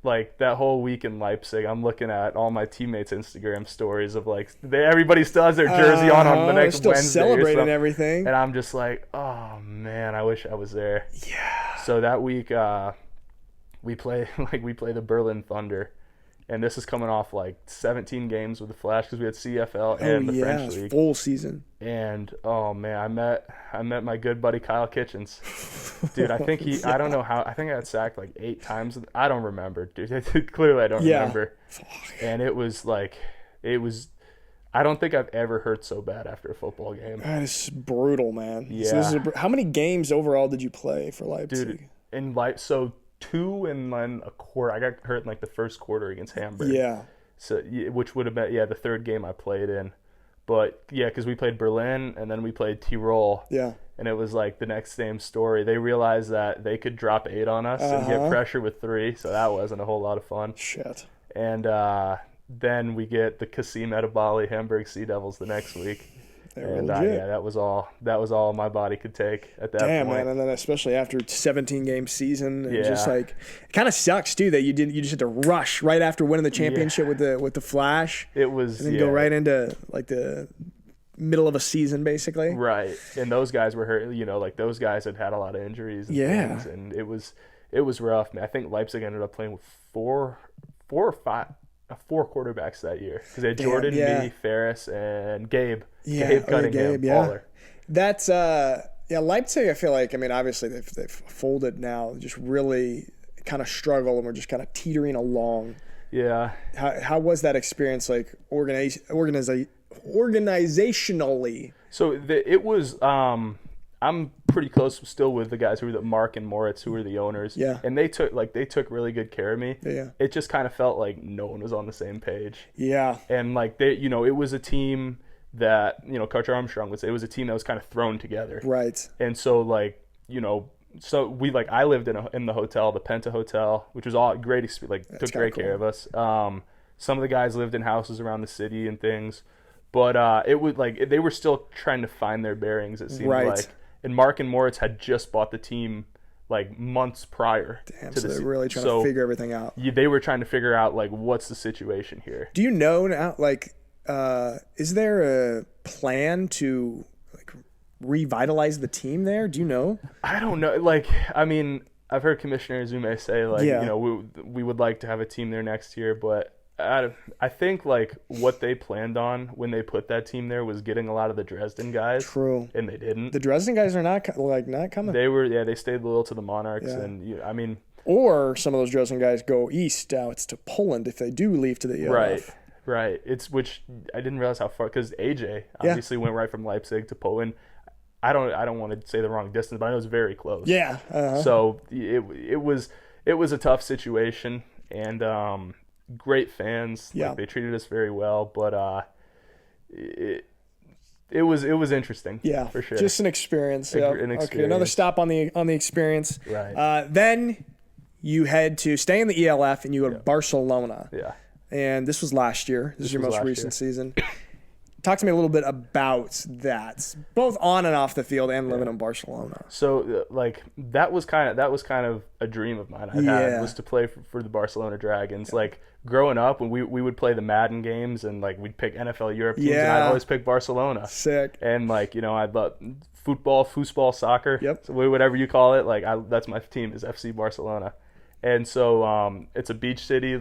like, that whole week in Leipzig, I'm looking at all my teammates' Instagram stories of, like, everybody still has their jersey on the next still Wednesday. Celebrating everything. And I'm just like, oh, man, I wish I was there. Yeah. So that week, we play the Berlin Thunder. And this is coming off like 17 games with the Flash because we had CFL and the French League. Full season. And oh man, I met my good buddy Kyle Kitchens. Dude, I think I don't know how, I think I got sacked like 8 times. I don't remember, dude. Clearly I don't remember. And it was I don't think I've ever hurt so bad after a football game. That is brutal, man. Yeah. So how many games overall did you play for Leipzig? Dude, so 2 and then a quarter. I got hurt in like the first quarter against Hamburg. Yeah. So which would have been the third game I played in, but because we played Berlin and then we played Tyrol. Yeah. And it was like the next same story. They realized that they could drop 8 on us and get pressure with 3, so that wasn't a whole lot of fun. Shit. And then we get the Kasim Edebali Hamburg Sea Devils the next week. And that was all my body could take at that point. Damn, man, and then especially after 17-game season, and just like it kind of sucks too that you just had to rush right after winning the championship with the Flash. It was, and then go right into like the middle of a season basically. Right, and those guys were hurt. Like those guys had a lot of injuries. And things, and it was rough, man. I think Leipzig ended up playing with 4 quarterbacks that year because they had Jordan, me, Ferris, and Gabe. Gabe Cunningham, baller. That's Leipzig. I feel like, I mean, obviously they've folded now. Just really kind of struggle, and we're just kind of teetering along. Yeah. How was that experience? Like organizationally, organizationally? So it was. I'm pretty close still with the guys who were Mark and Moritz, who were the owners. Yeah. And they took really good care of me. Yeah. It just kind of felt like no one was on the same page. Yeah. And like it was a team that, Coach Armstrong would say it was a team that was kind of thrown together. Right. And so so we I lived in the hotel, the Penta Hotel, which was all great. Took great care of us. Some of the guys lived in houses around the city and things, but it would they were still trying to find their bearings. It seemed like. And Mark and Moritz had just bought the team months prior. Damn, so they're really trying to figure everything out. They were trying to figure out what's the situation here. Do you know now? Is there a plan to revitalize the team there? Do you know? I don't know. I've heard Commissioner Izume say we would like to have a team there next year, but I think what they planned on when they put that team there was getting a lot of the Dresden guys. True. And they didn't. The Dresden guys are not coming. They stayed loyal to the Monarchs, and or some of those Dresden guys go east out to Poland if they do leave to the ELF. Right. Which I didn't realize how far, because AJ obviously went right from Leipzig to Poland. I don't want to say the wrong distance, but I know it's very close. Yeah. Uh-huh. So it was a tough situation, and great fans. Yeah. They treated us very well, but it was interesting. Yeah, for sure. Just an experience. Yeah. An experience. Okay, another stop on the experience. Right. Then you head to stay in the ELF, and you go to Barcelona. Yeah. And this was last year. This is your most recent season. Talk to me a little bit about that, both on and off the field, and living in Barcelona. So, that was kind of a dream of mine. I had was to play for the Barcelona Dragons. Yeah. Growing up, when we would play the Madden games, and we'd pick NFL Europe teams, and I'd always pick Barcelona. Sick. And I'd love football, soccer. Yep. So whatever you call it, that's my team is FC Barcelona, and so it's a beach city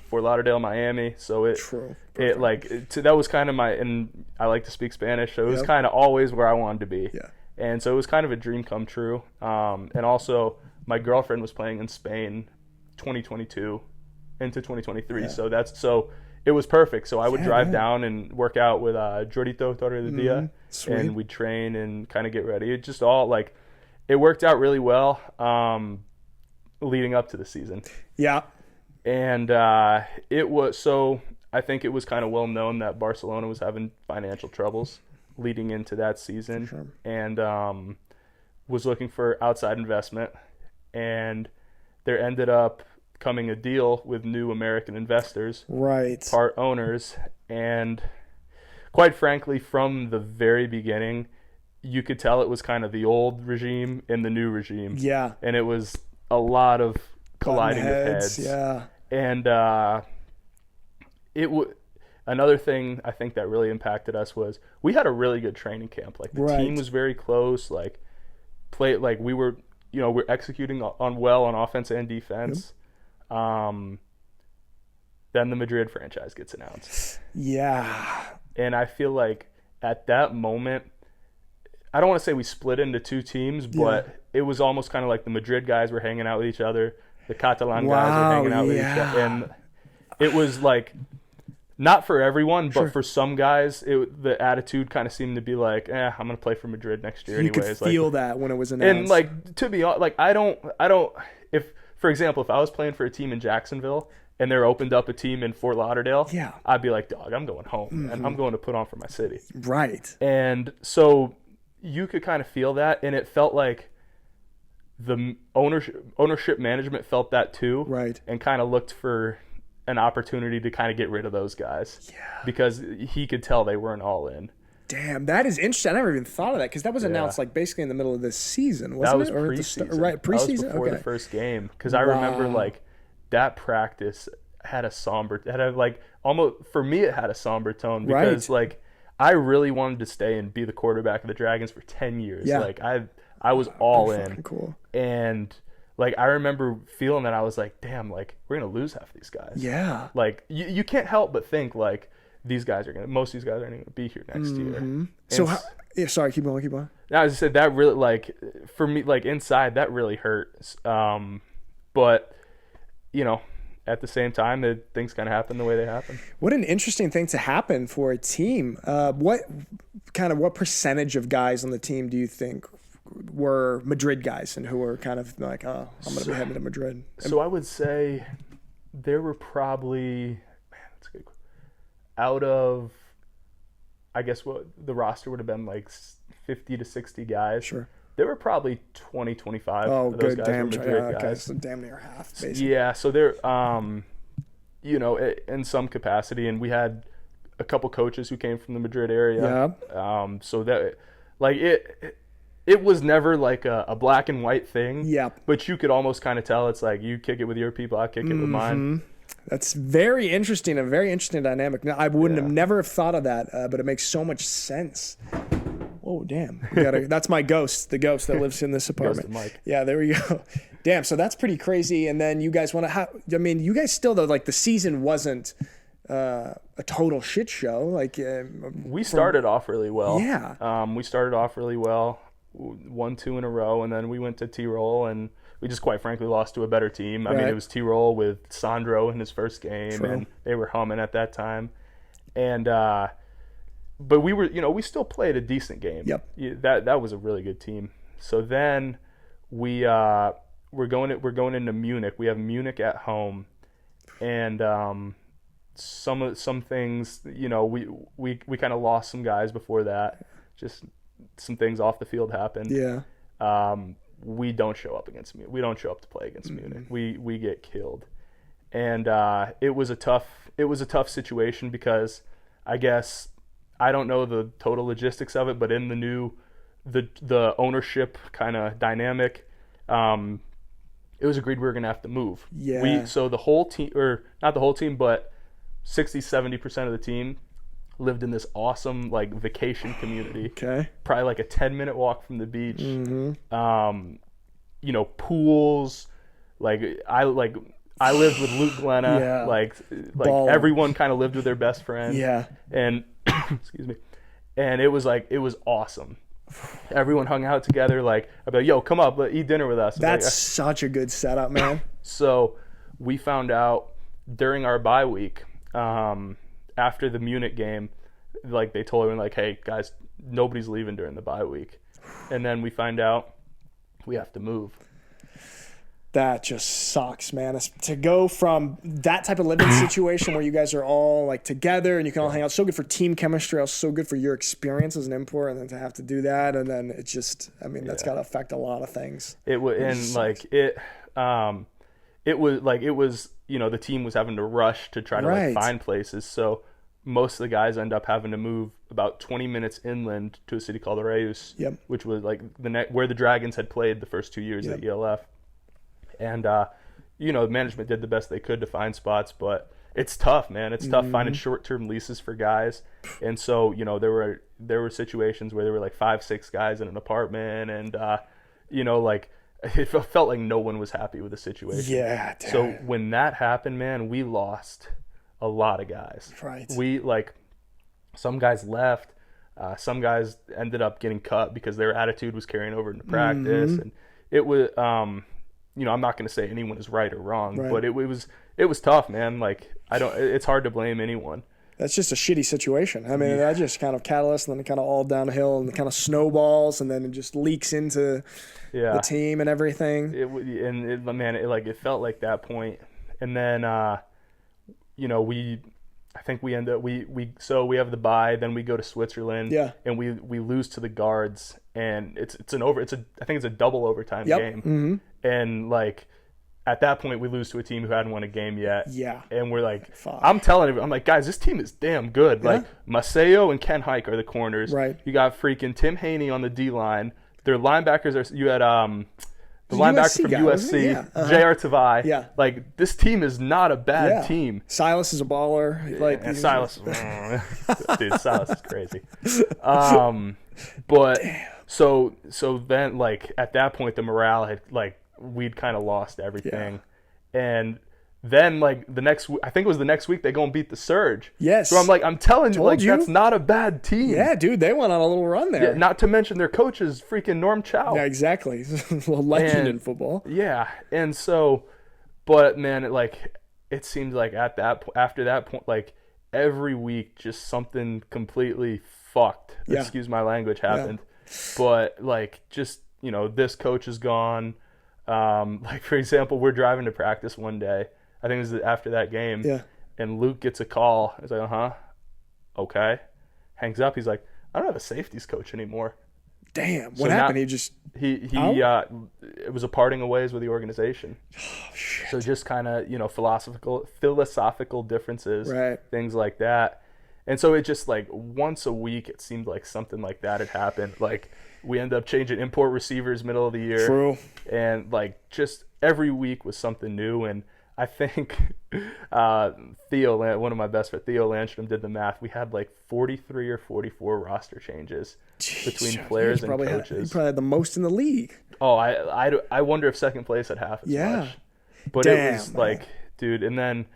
Fort Lauderdale, Miami. So that was kind of and I like to speak Spanish, so it was kind of always where I wanted to be. Yeah. And so it was kind of a dream come true. And also my girlfriend was playing in Spain 2022 into 2023. Yeah. So it was perfect. So I would drive down and work out with Jordito Torre de Dia, and we'd train and kind of get ready. It just all it worked out really well leading up to the season. Yeah. And I think it was kind of well known that Barcelona was having financial troubles leading into that season. For sure. And was looking for outside investment, and there ended up coming a deal with new American investors, right, part owners, and quite frankly, from the very beginning, you could tell it was kind of the old regime and the new regime. Yeah. And it was a lot of colliding of heads. Yeah. And another thing I think that really impacted us was we had a really good training camp. The team was very close. We were, we're executing on offense and defense. Yep. Then the Madrid franchise gets announced. Yeah. And I feel at that moment, I don't want to say we split into two teams, but it was almost kind of the Madrid guys were hanging out with each other. The Catalan guys were hanging out with each other. And it was not for everyone, but for some guys, the attitude kind of seemed to be I'm going to play for Madrid next year anyways. You could feel that when it was announced. And to be honest, I don't, for example, if I was playing for a team in Jacksonville and they're opened up a team in Fort Lauderdale, I'd be dog, I'm going home, and I'm going to put on for my city. Right. And so you could kind of feel that, and it felt like the ownership management felt that too, right, and kind of looked for an opportunity to kind of get rid of those guys, because he could tell they weren't all in. Damn, that is interesting. I never even thought of that, because that was announced basically in the middle of this season, wasn't it? That was preseason. Right, preseason. That was before the first game, because I remember that practice had almost for me it had a somber tone, because I really wanted to stay and be the quarterback of the Dragons for 10 years. Yeah. I was all in. Cool. And I remember feeling that I was damn, we're going to lose half these guys. Yeah. You can't help but think most of these guys are going to be here next year. So sorry, keep going. As I said, that really for me, inside that really hurt. But at the same time, things kind of happen the way they happen. What an interesting thing to happen for a team. What percentage of guys on the team do you think were Madrid guys and who were kind of like, oh, I'm going to be heading to Madrid? So I would say there were probably, that's a good question. Out of, I guess what the roster would have been like 50 to 60 guys. Sure. There were probably 20, 25 of those guys were Madrid guys. So damn near half, basically. Yeah, so they're, in some capacity, and we had a couple coaches who came from the Madrid area. Yeah. So that, like, it was never like a black and white thing. Yeah. But you could almost kind of tell it's like you kick it with your people, I kick it with mine. That's very interesting, a very interesting dynamic. Now, I wouldn't have never thought of that, but it makes so much sense. Oh, damn. That's my ghost, the ghost that lives in this apartment. Ghost of Mike. Yeah, there we go. Damn, so that's pretty crazy. And then you guys you guys still, though, like the season wasn't a total shit show. Like we started off really well. Yeah. We started off really well, 1-2 in a row, and then we went to Tyrol, and we just quite frankly lost to a better team. I mean, it was Tyrol with Sandro in his first game, and they were humming at that time. And but we were, we still played a decent game. Yep. That was a really good team. So then we're going into Munich. We have Munich at home, and some things, we kind of lost some guys before that. Just some things off the field happened. Yeah. We don't show up against Munich. We don't show up to play against Munich. We get killed, and it was a tough situation because I guess I don't know the total logistics of it, but in the ownership kind of dynamic, it was agreed we were going to have to move. Yeah. So the whole team, or not the whole team, but 60-70% of the team lived in this awesome like vacation community. Okay. Probably like a 10-minute walk from the beach. Pools. I lived with Luke Glenna. Yeah. Like everyone kind of lived with their best friend. Yeah. And excuse me. And it was awesome. Everyone hung out together. Like I'd be like, yo, come up, eat dinner with us. That's such a good setup, man. So we found out during our bye week, after the Munich game, like they told everyone, like, hey guys, nobody's leaving during the bye week. And then we find out we have to move. That just sucks, man. To go from that type of living situation where you guys are all like together and you can all hang out, so good for team chemistry, also so good for your experience as an import, and then to have to do that, and then it's just, that's got to affect a lot of things. It was the team was having to rush to try to like find places, so most of the guys end up having to move about 20 minutes inland to a city called Reus, which was like where the Dragons had played the first 2 years at ELF. And, management did the best they could to find spots, but it's tough, man. It's tough finding short-term leases for guys. And so, there were situations where there were like 5-6 guys in an apartment, and, it felt like no one was happy with the situation. Yeah. Damn. So when that happened, man, we lost a lot of guys. Right. We some guys left. Some guys ended up getting cut because their attitude was carrying over into practice, and it was. I'm not going to say anyone is right or wrong, but it was tough, man. Like it's hard to blame anyone. That's just a shitty situation. That just kind of catalyst, and then it kind of all downhill, and it kind of snowballs, and then it just leaks into the team and everything. It felt like that point, and then I think we end up we have the bye, then we go to Switzerland, and we lose to the Guards, and I think it's a double overtime game, and like at that point we lose to a team who hadn't won a game yet, and we're like, I'm telling everyone, I'm like, guys, this team is damn good. Like Maceo and Ken Hike are the corners, you got freaking Tim Haney on the D line. Their linebackers you had the linebacker from USC, J.R. Tavai. Like, this team is not a bad team. Silas is a baller. Silas is crazy. But so then, like, at that point, the morale had, like, we'd kind of lost everything. And then, like, I think it was the next week, they go and beat the Surge. Yes. So I'm telling you, that's not a bad team. Yeah, dude, they went on a little run there. Yeah, not to mention their coach is freaking Norm Chow. Yeah, exactly. A legend in football. Yeah, and so, but man, it seemed like after that point, like every week, just something completely fucked. Yeah. Excuse my language happened, Yeah. but like just this coach is gone. Like for example, we're driving to practice one day. I think it was after that game. Yeah. And Luke gets a call. He's like, okay. Hangs up. He's like, I don't have a safeties coach anymore. Damn. What happened? He it was a parting of ways with the organization. Oh, shit. So just kind of, philosophical differences, Right. things like that. And so it just like once a week, it seemed like something like that had happened. Like we ended up changing import receivers middle of the year. True. And like just every week was something new. And I think Theo, one of my best friends, Theo Landstrom, did the math. We had like 43 or 44 roster changes between players and coaches. He probably had the most in the league. Oh, I wonder if second place had half as much. But Damn, it was man. like, dude, and then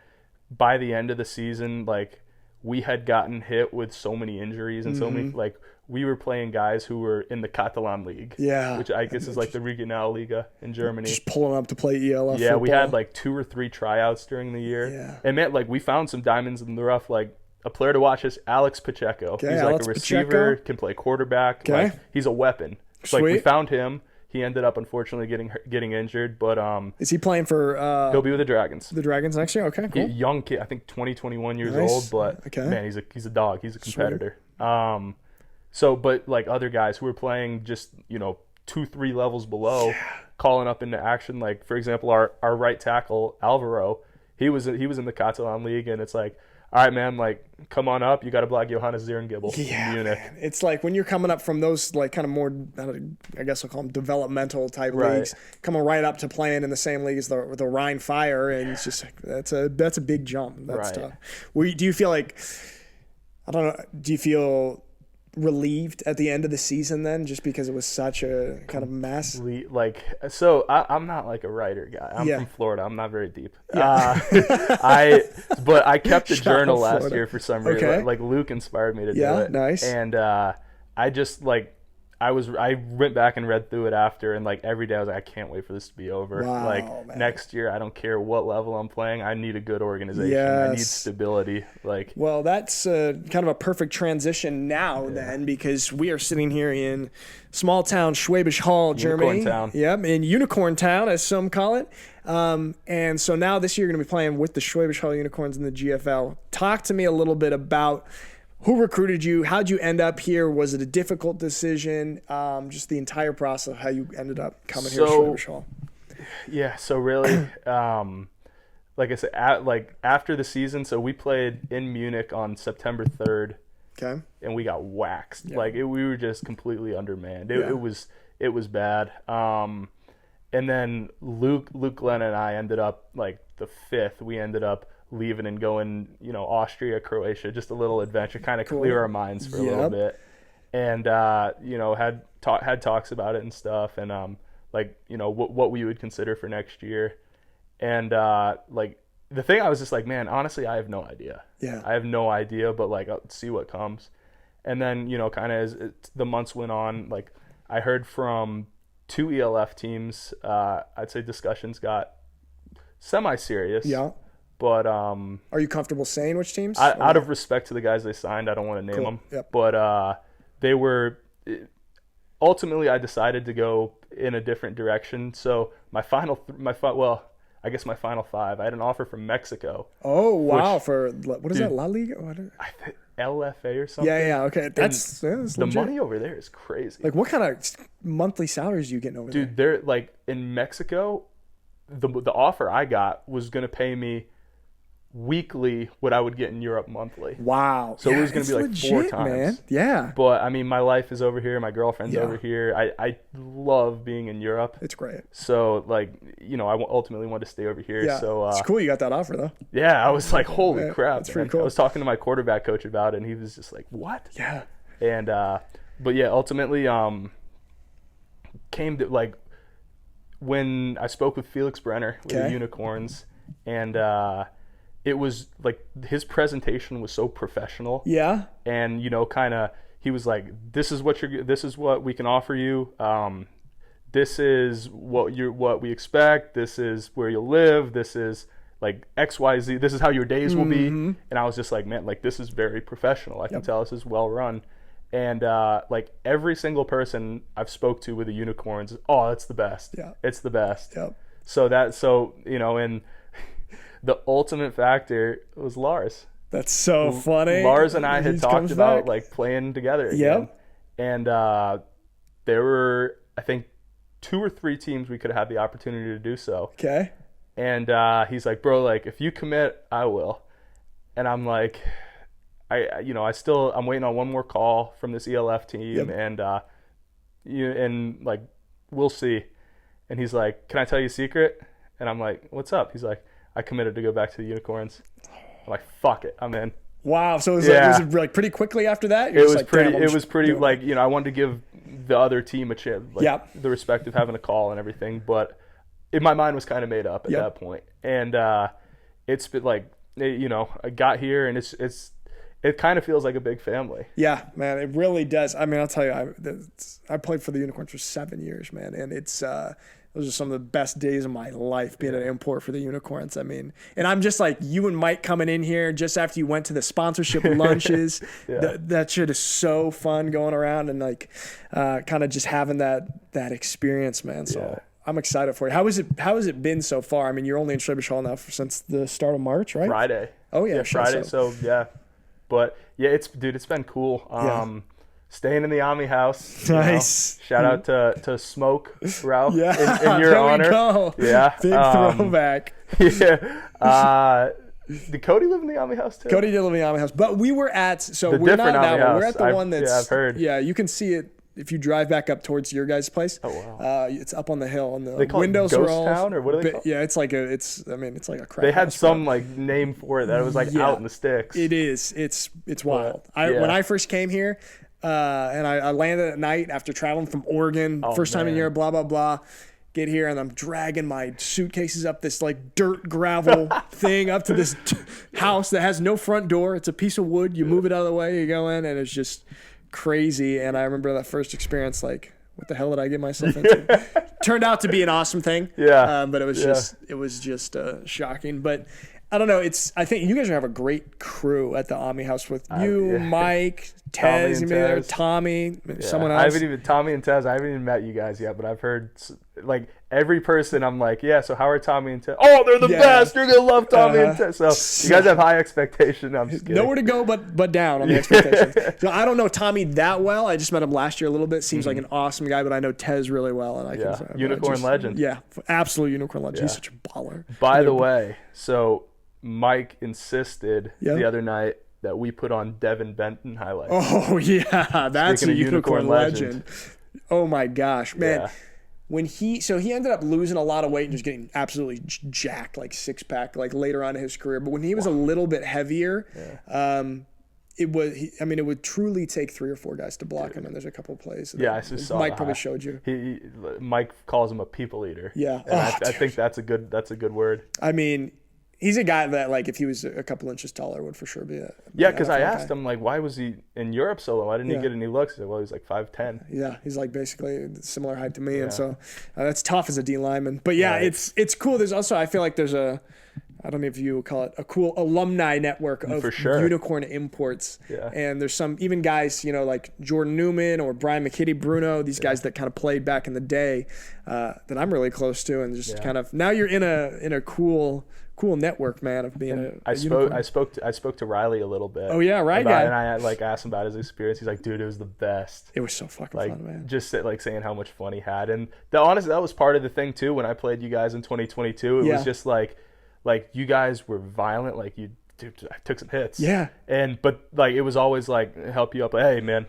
by the end of the season, like we had gotten hit with so many injuries and so many, like we were playing guys who were in the Catalan League, which I guess is like the Regionalliga in Germany. Just pulling up to play ELF Yeah, football. we had like 2 or 3 tryouts during the year. Yeah. And man, like we found some diamonds in the rough. Like a player to watch is Alex Pacheco. Okay, he's Alex like a receiver, Pacheco. can play quarterback. Okay. Like he's a weapon. Like we Sweet. found him. He ended up unfortunately getting injured, but Is he playing for he'll be with the Dragons. the Dragons next year? Okay, cool. Young kid, I think 21 years Nice. old, but Okay. man, he's a dog. He's a competitor. So, but like other guys who were playing just 2-3 levels below, calling up into action. Like for example, our right tackle Alvaro, he was in the Catalan League, and it's like, all right, man, like come on up. You got to block Johannes Zierengibel in Munich. Man. It's like when you're coming up from those like kind of more, I guess I'll call them developmental type Right. leagues, coming right up to playing in the same league as the Rhine Fire, and it's just like that's a big jump. That's Right. tough. Do you feel like, I don't know, do you feel relieved at the end of the season then, just because it was such a kind of mess? Like, so I'm not like a writer guy. I'm Yeah. from Florida. I'm not very deep. Yeah. But I kept a Shout out journal last Florida. year for some reason. Okay. Like Luke inspired me to do Yeah, it. nice. And I just like I went back and read through it after, and like every day I was like, I can't wait for this to be over. Wow, like man. next year, I don't care what level I'm playing. I need a good organization. I need Yes. stability. Like Well, that's kind of a perfect transition now then, because we are sitting here in small town Schwabisch Hall, Germany. Town. Yep, in Unicorn Town, as some call it. And so now this year you're going to be playing with the Schwabisch Hall Unicorns in the GFL. Talk to me a little bit about who recruited you. How'd you end up here? Was it a difficult decision? Just the entire process of how you ended up coming here to Schwabisch Hall. Yeah, so really, like I said, like after the season, so we played in Munich on September 3rd, Okay. and we got waxed. Yeah. Like we were just completely undermanned. Yeah. It was bad. And then Luke Glenn and I ended up like the 5th. We ended up leaving and going, Austria, Croatia, just a little adventure, kind of clear our minds for a little Yep. bit, and had talks about it and stuff, and what we would consider for next year, and like the thing I was just like, man, honestly, I have no idea. Yeah. I have no idea, but like I'll see what comes, and then kind of as the months went on, like I heard from 2 ELF teams. I'd say discussions got semi-serious. Yeah. But Are you comfortable saying which teams? out of respect to the guys they signed, I don't want to name Cool. them. Yep. But they were ultimately I decided to go in a different direction. So my final 5. I had an offer from Mexico. Oh, wow. which- For what is that, La Liga? What is- I think LFA or something. Yeah, okay. That's the legit. money over there is crazy. Like, what kind of monthly salaries are you getting over there? Dude, they're like in Mexico, the offer I got was going to pay me weekly what I would get in Europe monthly. Wow. So it was gonna it's be like legit, 4 times. Man. Yeah. But I mean, my life is over here. My girlfriend's Yeah. over here. I love being in Europe. It's great. So like, I ultimately wanted to stay over here. Yeah. So it's cool you got that offer, though. yeah, I was like, holy Yeah, crap. that's pretty man. cool. I was talking to my quarterback coach about it, and he was just like, what? Yeah. And but yeah, ultimately came to like when I spoke with Felix Brenner with the Okay. Unicorns, and it was like his presentation was so professional. Yeah. And kind of he was like, this is what we can offer you, this is what we expect, this is where you'll live, this is like XYZ, this is how your days will be. And I was just like, man, like this is very professional. I can tell this is well run. And like every single person I've spoke to with the Unicorns, oh, it's the best. Yeah. It's the best. Yep. So you know, and the ultimate factor was Lars. That's so funny. Lars and I had talked about back. like playing together again. And there were, I think, 2 or 3 teams we could have had the opportunity to do so. Okay. And he's like, bro, like if you commit, I will. And I'm like, I'm waiting on one more call from this ELF team, and like we'll see. And he's like, can I tell you a secret? And I'm like, what's up? He's like, I committed to go back to the Unicorns. I'm like, fuck it, I'm in. Wow. So was it like pretty quickly after that? It was pretty like, you know, I wanted to give the other team a chance, like the respect of having a call and everything, but my mind was kind of made up at that point. And it's been like, you know, I got here and it kind of feels like a big family. Yeah, man, it really does. I mean, I'll tell you, I played for the Unicorns for 7 years, man, and those are some of the best days of my life being an import for the Unicorns. I mean, and I'm just like you and Mike coming in here just after you went to the sponsorship lunches. That shit is so fun going around and like kind of just having that experience, man. So I'm excited for you. How has it been so far? I mean, you're only in Schwäbisch Hall now since the start of March, right? Friday. Oh yeah, Friday. So yeah, but yeah, it's been cool. Staying in the Ami house. Nice. Shout out to Smoke, Ralph, Yeah. in your honor. Go. Yeah. Big throwback. Yeah. Did Cody live in the Ami house too? Cody did live in the Ami house, but we were at we're not that Ami one. house. We're at the one that's I've heard. Yeah, you can see it if you drive back up towards your guys' place. Oh wow. It's up on the hill and the they call windows it Ghost are all Town, or what do they call it? Yeah, it's like a crap They had house, some like name for it that it was like out in the sticks. It is. It's wild. When I first came here, and I landed at night after traveling from Oregon, first time in Europe, blah, blah, blah. Get here, and I'm dragging my suitcases up this like dirt gravel thing up to this house that has no front door. It's a piece of wood. You move it out of the way, you go in, and it's just crazy. And I remember that first experience, like, what the hell did I get myself into? Turned out to be an awesome thing. Yeah. But it was just shocking. But I don't know. I think you guys are gonna have a great crew at the Ami house with you, Mike, Tez, gonna be there, Tommy, someone else. Tommy and Tez, I haven't even met you guys yet, but I've heard like every person. I'm like, yeah. So how are Tommy and Tez? Oh, they're the best. You're gonna love Tommy and Tez. So you guys have high expectations. I'm just kidding. Nowhere to go but down on the expectations. So I don't know Tommy that well. I just met him last year a little bit. Seems like an awesome guy, but I know Tez really well, and Unicorn legend. Yeah, absolute Unicorn legend. He's such a baller. By the way, so Mike insisted the other night that we put on Devin Benton highlights. Oh yeah, that's a Unicorn legend. Oh my gosh, man. Yeah. When he ended up losing a lot of weight and just getting absolutely jacked, like 6-pack, like later on in his career. But when he was a little bit heavier, it would truly take 3 or 4 guys to block him. And there's a couple of plays. Yeah, I just saw Mike probably showed you. Mike calls him a people eater. Yeah, and I think that's a good word. I mean, he's a guy that, like, if he was a couple inches taller, would for sure be a because I asked him, like, why was he in Europe so low? Why didn't he get any looks? He said, well, he's like 5'10". Yeah, he's like basically similar height to me, and so that's tough as a D lineman. But yeah, it's cool. There's also, I feel like there's I don't know if you would call it a cool alumni network of Unicorn imports. Yeah. And there's some even guys, like Jordan Newman or Brian McKitty, Bruno, these guys that kind of played back in the day that I'm really close to, and just kind of now you're in a cool network, man, of being I spoke to Riley a little bit. Oh yeah, right, guy. And I like asked him about his experience. He's like, dude, it was the best. It was so fucking fun, man. Just saying how much fun he had, and honestly, that was part of the thing too. When I played you guys in 2022, it was just like you guys were violent. Like I took some hits. Yeah. But like it was always like help you up. Like, hey man.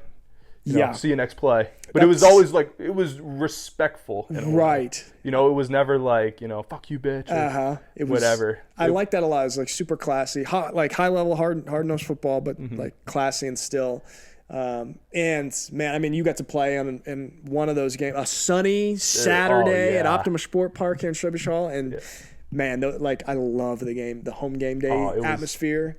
See you next play. But it was always like, it was respectful. Right. It was never like, fuck you, bitch. Or it was whatever. I like that a lot. It's like super classy, high level, hard-nosed football, but like classy and still. And man, I mean, you got to play in one of those games, a sunny Saturday at Optima Sport Park here in Schwäbisch Hall. And man, I love the home game day atmosphere.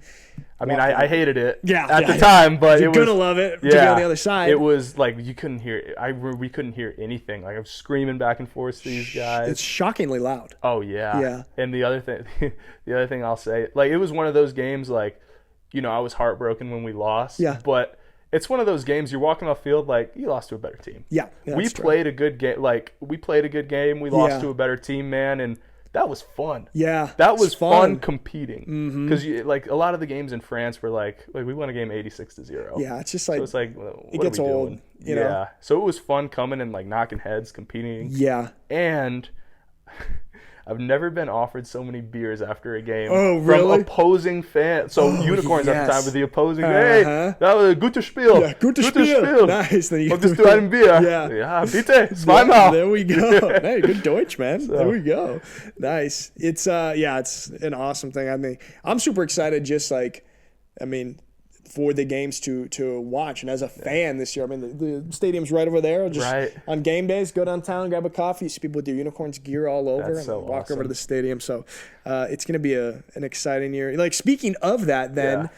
I mean, I hated it at the time, but you're gonna love it. To be on the other side, it was like you couldn't hear. We couldn't hear anything. Like I was screaming back and forth to these guys. It's shockingly loud. Oh yeah. And the other thing I'll say, like it was one of those games. Like, I was heartbroken when we lost. Yeah. But it's one of those games you're walking off field like you lost to a better team. Yeah. We played a good game. We lost to a better team, man, and that was fun. Yeah, that was fun competing because a lot of the games in France were like we won a game 86-0. Yeah, it's just like so it's like what it gets old. Doing? You know? So it was fun coming and like knocking heads, competing. Yeah, and I've never been offered so many beers after a game. Oh, really? From opposing fans. So Unicorns at the time with the opposing. Hey, that was a gutes Spiel. Yeah, gutes Spiel. Nice. Und bist du ein Bier? Yeah, bitte, zweimal. There we go. Hey, good Deutsch, man. So. There we go. Nice. It's it's an awesome thing. I mean, I'm super excited. For the games to watch, and as a fan this year, I mean the stadium's right over there. On game days, go downtown, grab a coffee. You see people with their Unicorns gear all over, walk over to the stadium. So it's going to be an exciting year. Like speaking of that, then,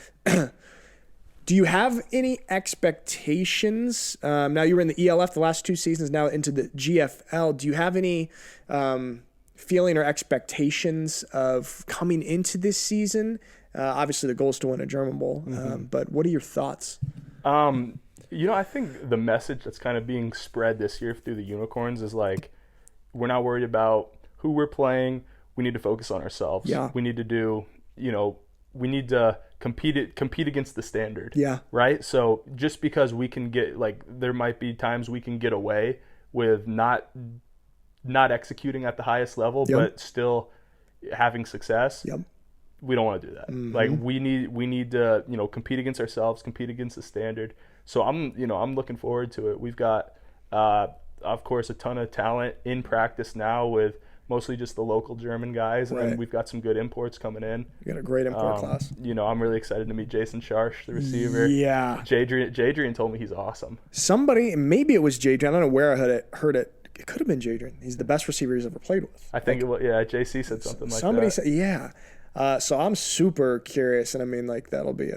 do you have any expectations? Now you were in the ELF the last 2 seasons, now into the GFL. Do you have any feeling or expectations of coming into this season? Obviously, the goal is to win a German Bowl, but what are your thoughts? I think the message that's kind of being spread this year through the Unicorns is like, we're not worried about who we're playing. We need to focus on ourselves. Yeah. We need to do, we need to compete against the standard. Yeah. Right? So just because we can get, there might be times we can get away with not executing at the highest level, but still having success. Yep. We don't want to do that. Like we need to, compete against ourselves, compete against the standard. So I'm looking forward to it. We've got, of course, a ton of talent in practice now with mostly just the local German guys, and then we've got some good imports coming in. You got a great import class. I'm really excited to meet Jason Scharsch, the receiver. Yeah. Jadrian told me he's awesome. Somebody, maybe it was Jadrian. I don't know where I heard it. It could have been Jadrian. He's the best receiver he's ever played with. I think it was. Yeah, JC said something like that. Somebody said, yeah. So I'm super curious, and I mean, that'll be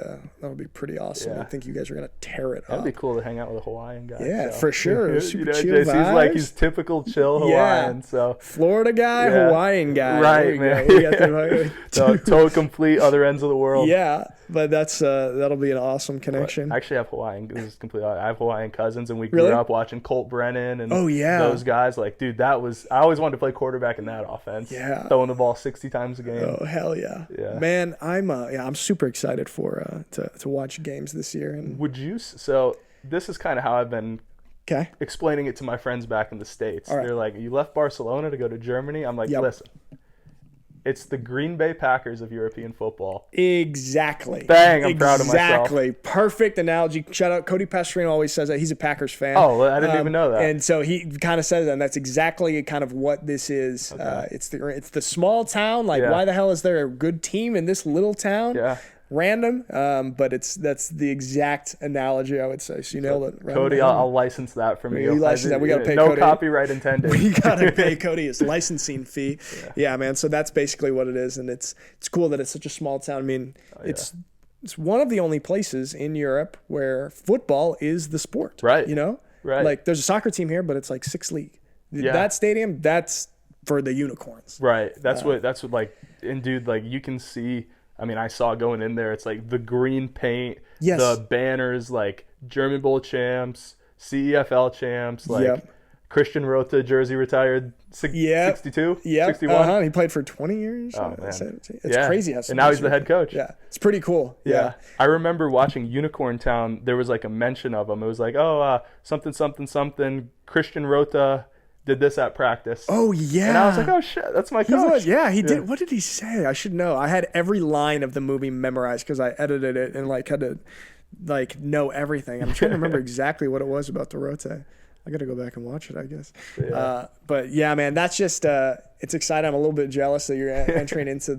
pretty awesome. Yeah. I think you guys are gonna tear it up. That'd be cool to hang out with a Hawaiian guy. Yeah, for sure. Super chill JC's vibes. he's typical chill Hawaiian. So Florida guy, Hawaiian guy. Right, man. Total complete other ends of the world. Yeah, but that'll be an awesome connection. But I actually have Hawaiian. This is completely. I have Hawaiian cousins, and we grew up watching Colt Brennan and those guys. Like, dude, I always wanted to play quarterback in that offense. Yeah, throwing the ball 60 times a game. Oh hell yeah, man. I'm super excited for to watch games this year. And would you? So this is kind of how I've been explaining it to my friends back in the States. Right. They're like, you left Barcelona to go to Germany. I'm like, listen. It's the Green Bay Packers of European football. Exactly. Bang, I'm proud of myself. Exactly. Perfect analogy. Shout out. Cody Pastrino always says that. He's a Packers fan. Oh, I didn't even know that. And so he kind of says that, and that's exactly kind of what this is. Okay. It's the small town. Like, why the hell is there a good team in this little town? Yeah. Random, but that's the exact analogy I would say. So you nailed it. Cody, I'll license that from you. You license that. We got to pay no Cody. No copyright intended. We got to pay Cody his licensing fee. Yeah, man. So that's basically what it is, and it's cool that it's such a small town. I mean, it's one of the only places in Europe where football is the sport. Right. Right. Like there's a soccer team here, but it's like 6th league. Yeah. That stadium, that's for the Unicorns. Right. That's what like, and dude, like you can see. I mean, I saw going in there, it's like the green paint, the banners, like German Bowl champs, CEFL champs, like Christian Rota jersey retired 62, 61. He played for 20 years. Oh, man. It's crazy. And now he's the head coach. Yeah, it's pretty cool. Yeah. I remember watching Unicorn Town. There was like a mention of him. It was like, something, Christian Rota did this at practice. Oh, yeah. And I was like, oh, shit, that's my coach. He did. What did he say? I should know. I had every line of the movie memorized because I edited it and had to know everything. I'm trying to remember exactly what it was about the Rote. I got to go back and watch it, I guess. Yeah. But yeah, man, that's just it's exciting. I'm a little bit jealous that you're entering into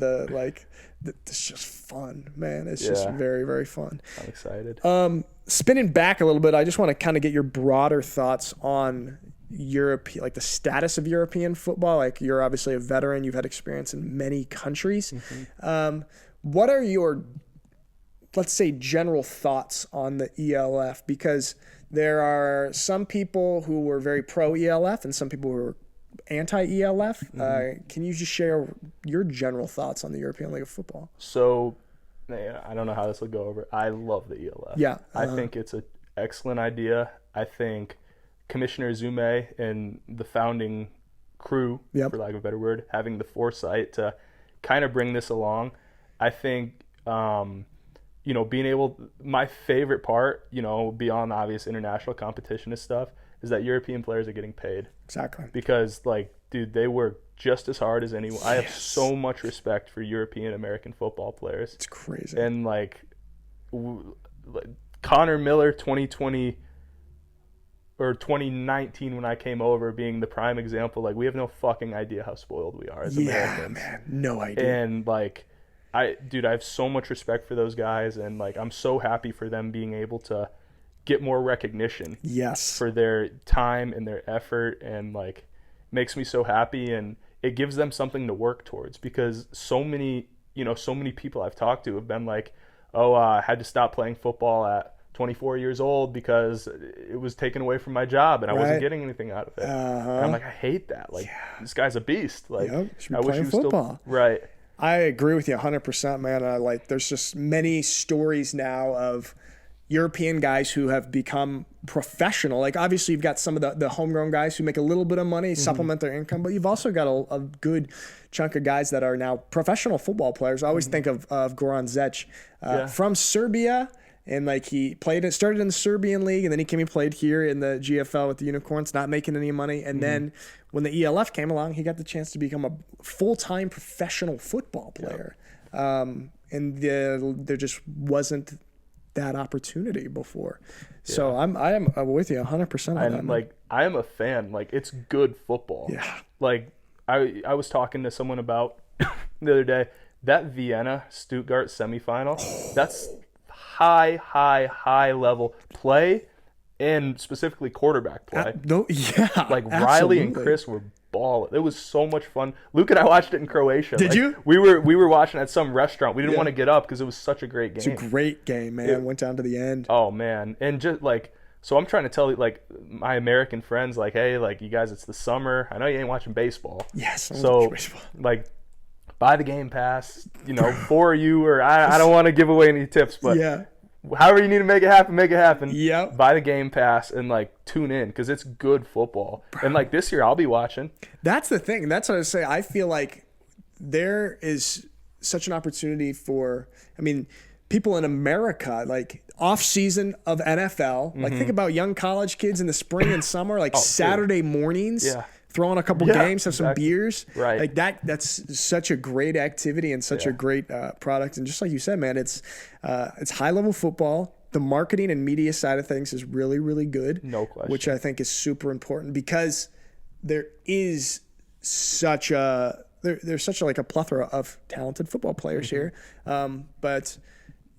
it's just fun, man. It's just very, very fun. I'm excited. Spinning back a little bit, I just want to kind of get your broader thoughts on European, like the status of European football. Like you're obviously a veteran, you've had experience in many countries. What are your, let's say, general thoughts on the ELF? Because there are some people who were very pro ELF and some people who were anti-ELF. Can you just share your general thoughts on the European League of Football? So, I don't know how this will go over. I love the ELF. Yeah. I think it's an excellent idea. I think Commissioner Zume and the founding crew, for lack of a better word, having the foresight to kind of bring this along. I think, being able, my favorite part, beyond the obvious international competition and stuff, is that European players are getting paid. Exactly. Because, dude, they work just as hard as anyone. I have so much respect for European American football players. It's crazy. And, Conor Miller 2020 or 2019 when I came over being the prime example, we have no fucking idea how spoiled we are as Americans. Yeah, man. No idea. And, I have so much respect for those guys, and, I'm so happy for them being able to get more recognition for their time and their effort, and makes me so happy, and it gives them something to work towards, because so many people I've talked to have been I had to stop playing football at 24 years old because it was taken away from my job and I wasn't getting anything out of it. And I'm I hate that. This guy's a beast. I wish he was football. Still right. I agree with you 100%, man. There's just many stories now of European guys who have become professional. Obviously, you've got some of the homegrown guys who make a little bit of money, supplement their income, but you've also got a good chunk of guys that are now professional football players. I always think of Goran Zec from Serbia, and he started in the Serbian league, and then he came and played here in the GFL with the Unicorns, not making any money, and then when the ELF came along, he got the chance to become a full-time professional football player. And there just wasn't that opportunity before. So I am with you 100% on that. I am a fan. It's good football. Yeah. I was talking to someone about the other day, that Vienna Stuttgart semifinal, that's high level play, and specifically quarterback play. Riley and Chris were balling. It was so much fun. Luke and I watched it in Croatia. Did you? We were watching at some restaurant. We didn't want to get up because it was such a great game. It's a great game, man. Went down to the end. Oh man, and just so I'm trying to tell my American friends hey, you guys, it's the summer. I know you ain't watching baseball. Yes. So buy the Game Pass. For you, or I don't want to give away any tips, but however you need to make it happen, make it happen. Yep. Buy the Game Pass and tune in because it's good football. Bro. And this year I'll be watching. That's the thing. That's what I say. I feel like there is such an opportunity for, people in America, off season of NFL. Think about young college kids in the spring and summer, Saturday mornings. Yeah. Throw on a couple games, have some beers. Right. That's such a great activity and such a great product. And just like you said, man, it's high-level football. The marketing and media side of things is really, really good. No question. Which I think is super important because there is such a plethora of talented football players here. But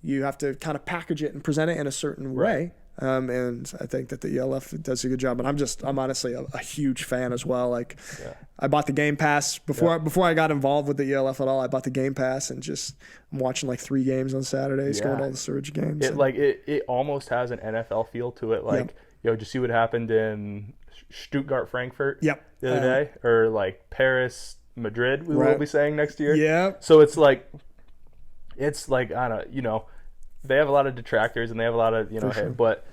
you have to kind of package it and present it in a certain way. And I think that the ELF does a good job. And I'm honestly a huge fan as well. I bought the Game Pass before I got involved with the ELF at all. I bought the Game Pass and I'm watching 3 games on Saturdays, going to all the Surge games. It almost has an NFL feel to it. Did you see what happened in Stuttgart, Frankfurt the other day? Or Paris, Madrid, we will be saying next year. Yeah. So it's I don't they have a lot of detractors and they have a lot of but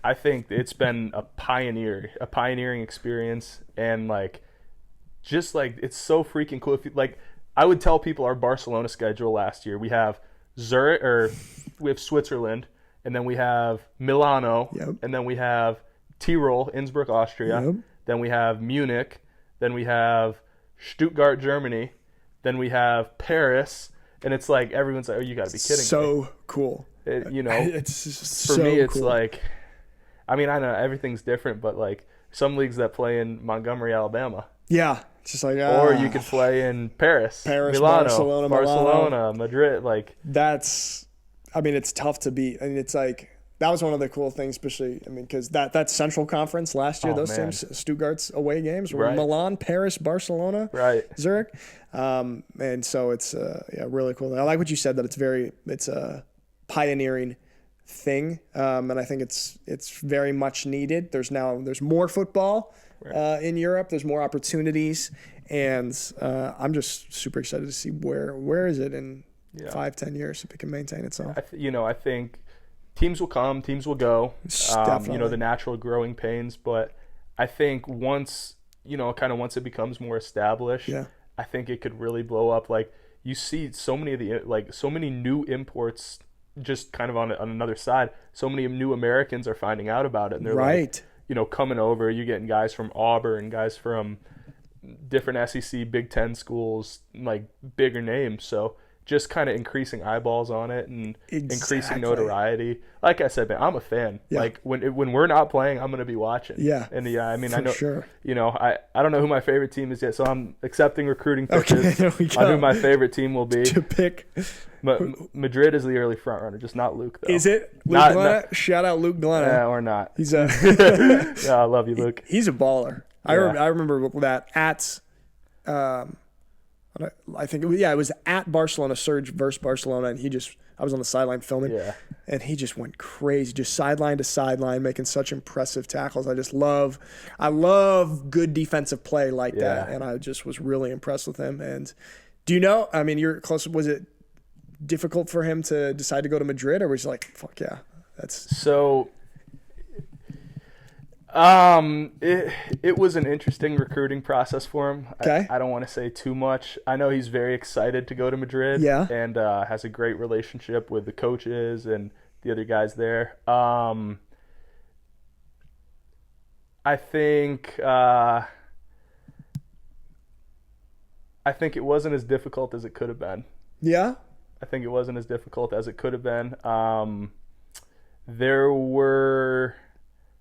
I think it's been a pioneering experience, and it's so freaking cool. If you, I would tell people our Barcelona schedule last year, we have we have Switzerland, and then we have Milano, and then we have Tyrol, Innsbruck, Austria, then we have Munich, then we have Stuttgart, Germany, then we have Paris, and it's everyone's oh, you got to be kidding me. So cool. It's for me, it's cool. I know everything's different, but some leagues that play in Montgomery, Alabama. Yeah, it's just or you could play in Paris, Milano, Barcelona, Madrid. That's, it's tough to beat. It's that was one of the cool things, especially, I mean, because that Central Conference last year, those teams, Stuttgart's away games were Milan, Paris, Barcelona, Zurich. And so it's really cool. I like what you said, that it's a pioneering thing, and I think it's very much needed. There's more football in Europe. There's more opportunities, and I'm just super excited to see where is it in 5-10 years if it can maintain itself. I think teams will come, teams will go. The natural growing pains, but I think once it becomes more established, I think it could really blow up. Like, you see so many new imports. Just kind of on another side, so many new Americans are finding out about it, and they're coming over. You're getting guys from Auburn, guys from different SEC, Big Ten schools, like bigger names. So just kind of increasing eyeballs on it and increasing notoriety. Like I said, man, I'm a fan. Yeah. Like when we're not playing, I'm gonna be watching. Yeah. And I mean, I know. Sure. I don't know who my favorite team is yet, so I'm accepting recruiting pitches on who my favorite team will be. To pick. But Madrid is the early front runner, just not Luke, though. Is it? Luke Glenna? Shout out Luke Glenna. Yeah, or not. He's yeah, I love you, Luke. He's a baller. I remember that at I think it was at Barcelona, Surge versus Barcelona, and I was on the sideline filming, and he just went crazy, just sideline to sideline, making such impressive tackles. I love good defensive play like that, and I just was really impressed with him. And do you know, I mean, you're close, was it difficult for him to decide to go to Madrid, or was he like, fuck yeah, that's... So... It was an interesting recruiting process for him. Okay. I don't want to say too much. I know he's very excited to go to Madrid. And has a great relationship with the coaches and the other guys there. I think it wasn't as difficult as it could have been. Yeah. I think it wasn't as difficult as it could have been. There were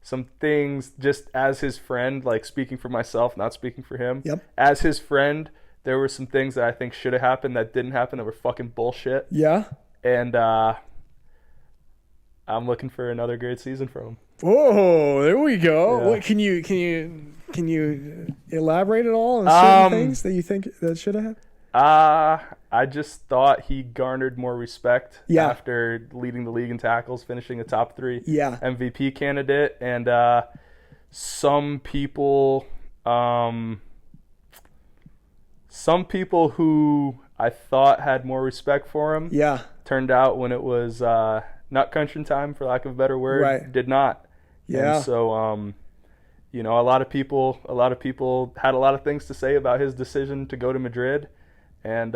some things, just as his friend, like speaking for myself, not speaking for him. Yep. As his friend, there were some things that I think should have happened that didn't happen that were fucking bullshit. Yeah. And I'm looking for another great season from him. Oh, there we go. Yeah. What, can you elaborate at all on certain things that you think that should have happened? I just thought he garnered more respect after leading the league in tackles, finishing a top 3 MVP candidate, and some people who I thought had more respect for him turned out when it was nut crunching time, for lack of a better word, did not. Yeah. And so a lot of people had a lot of things to say about his decision to go to Madrid. And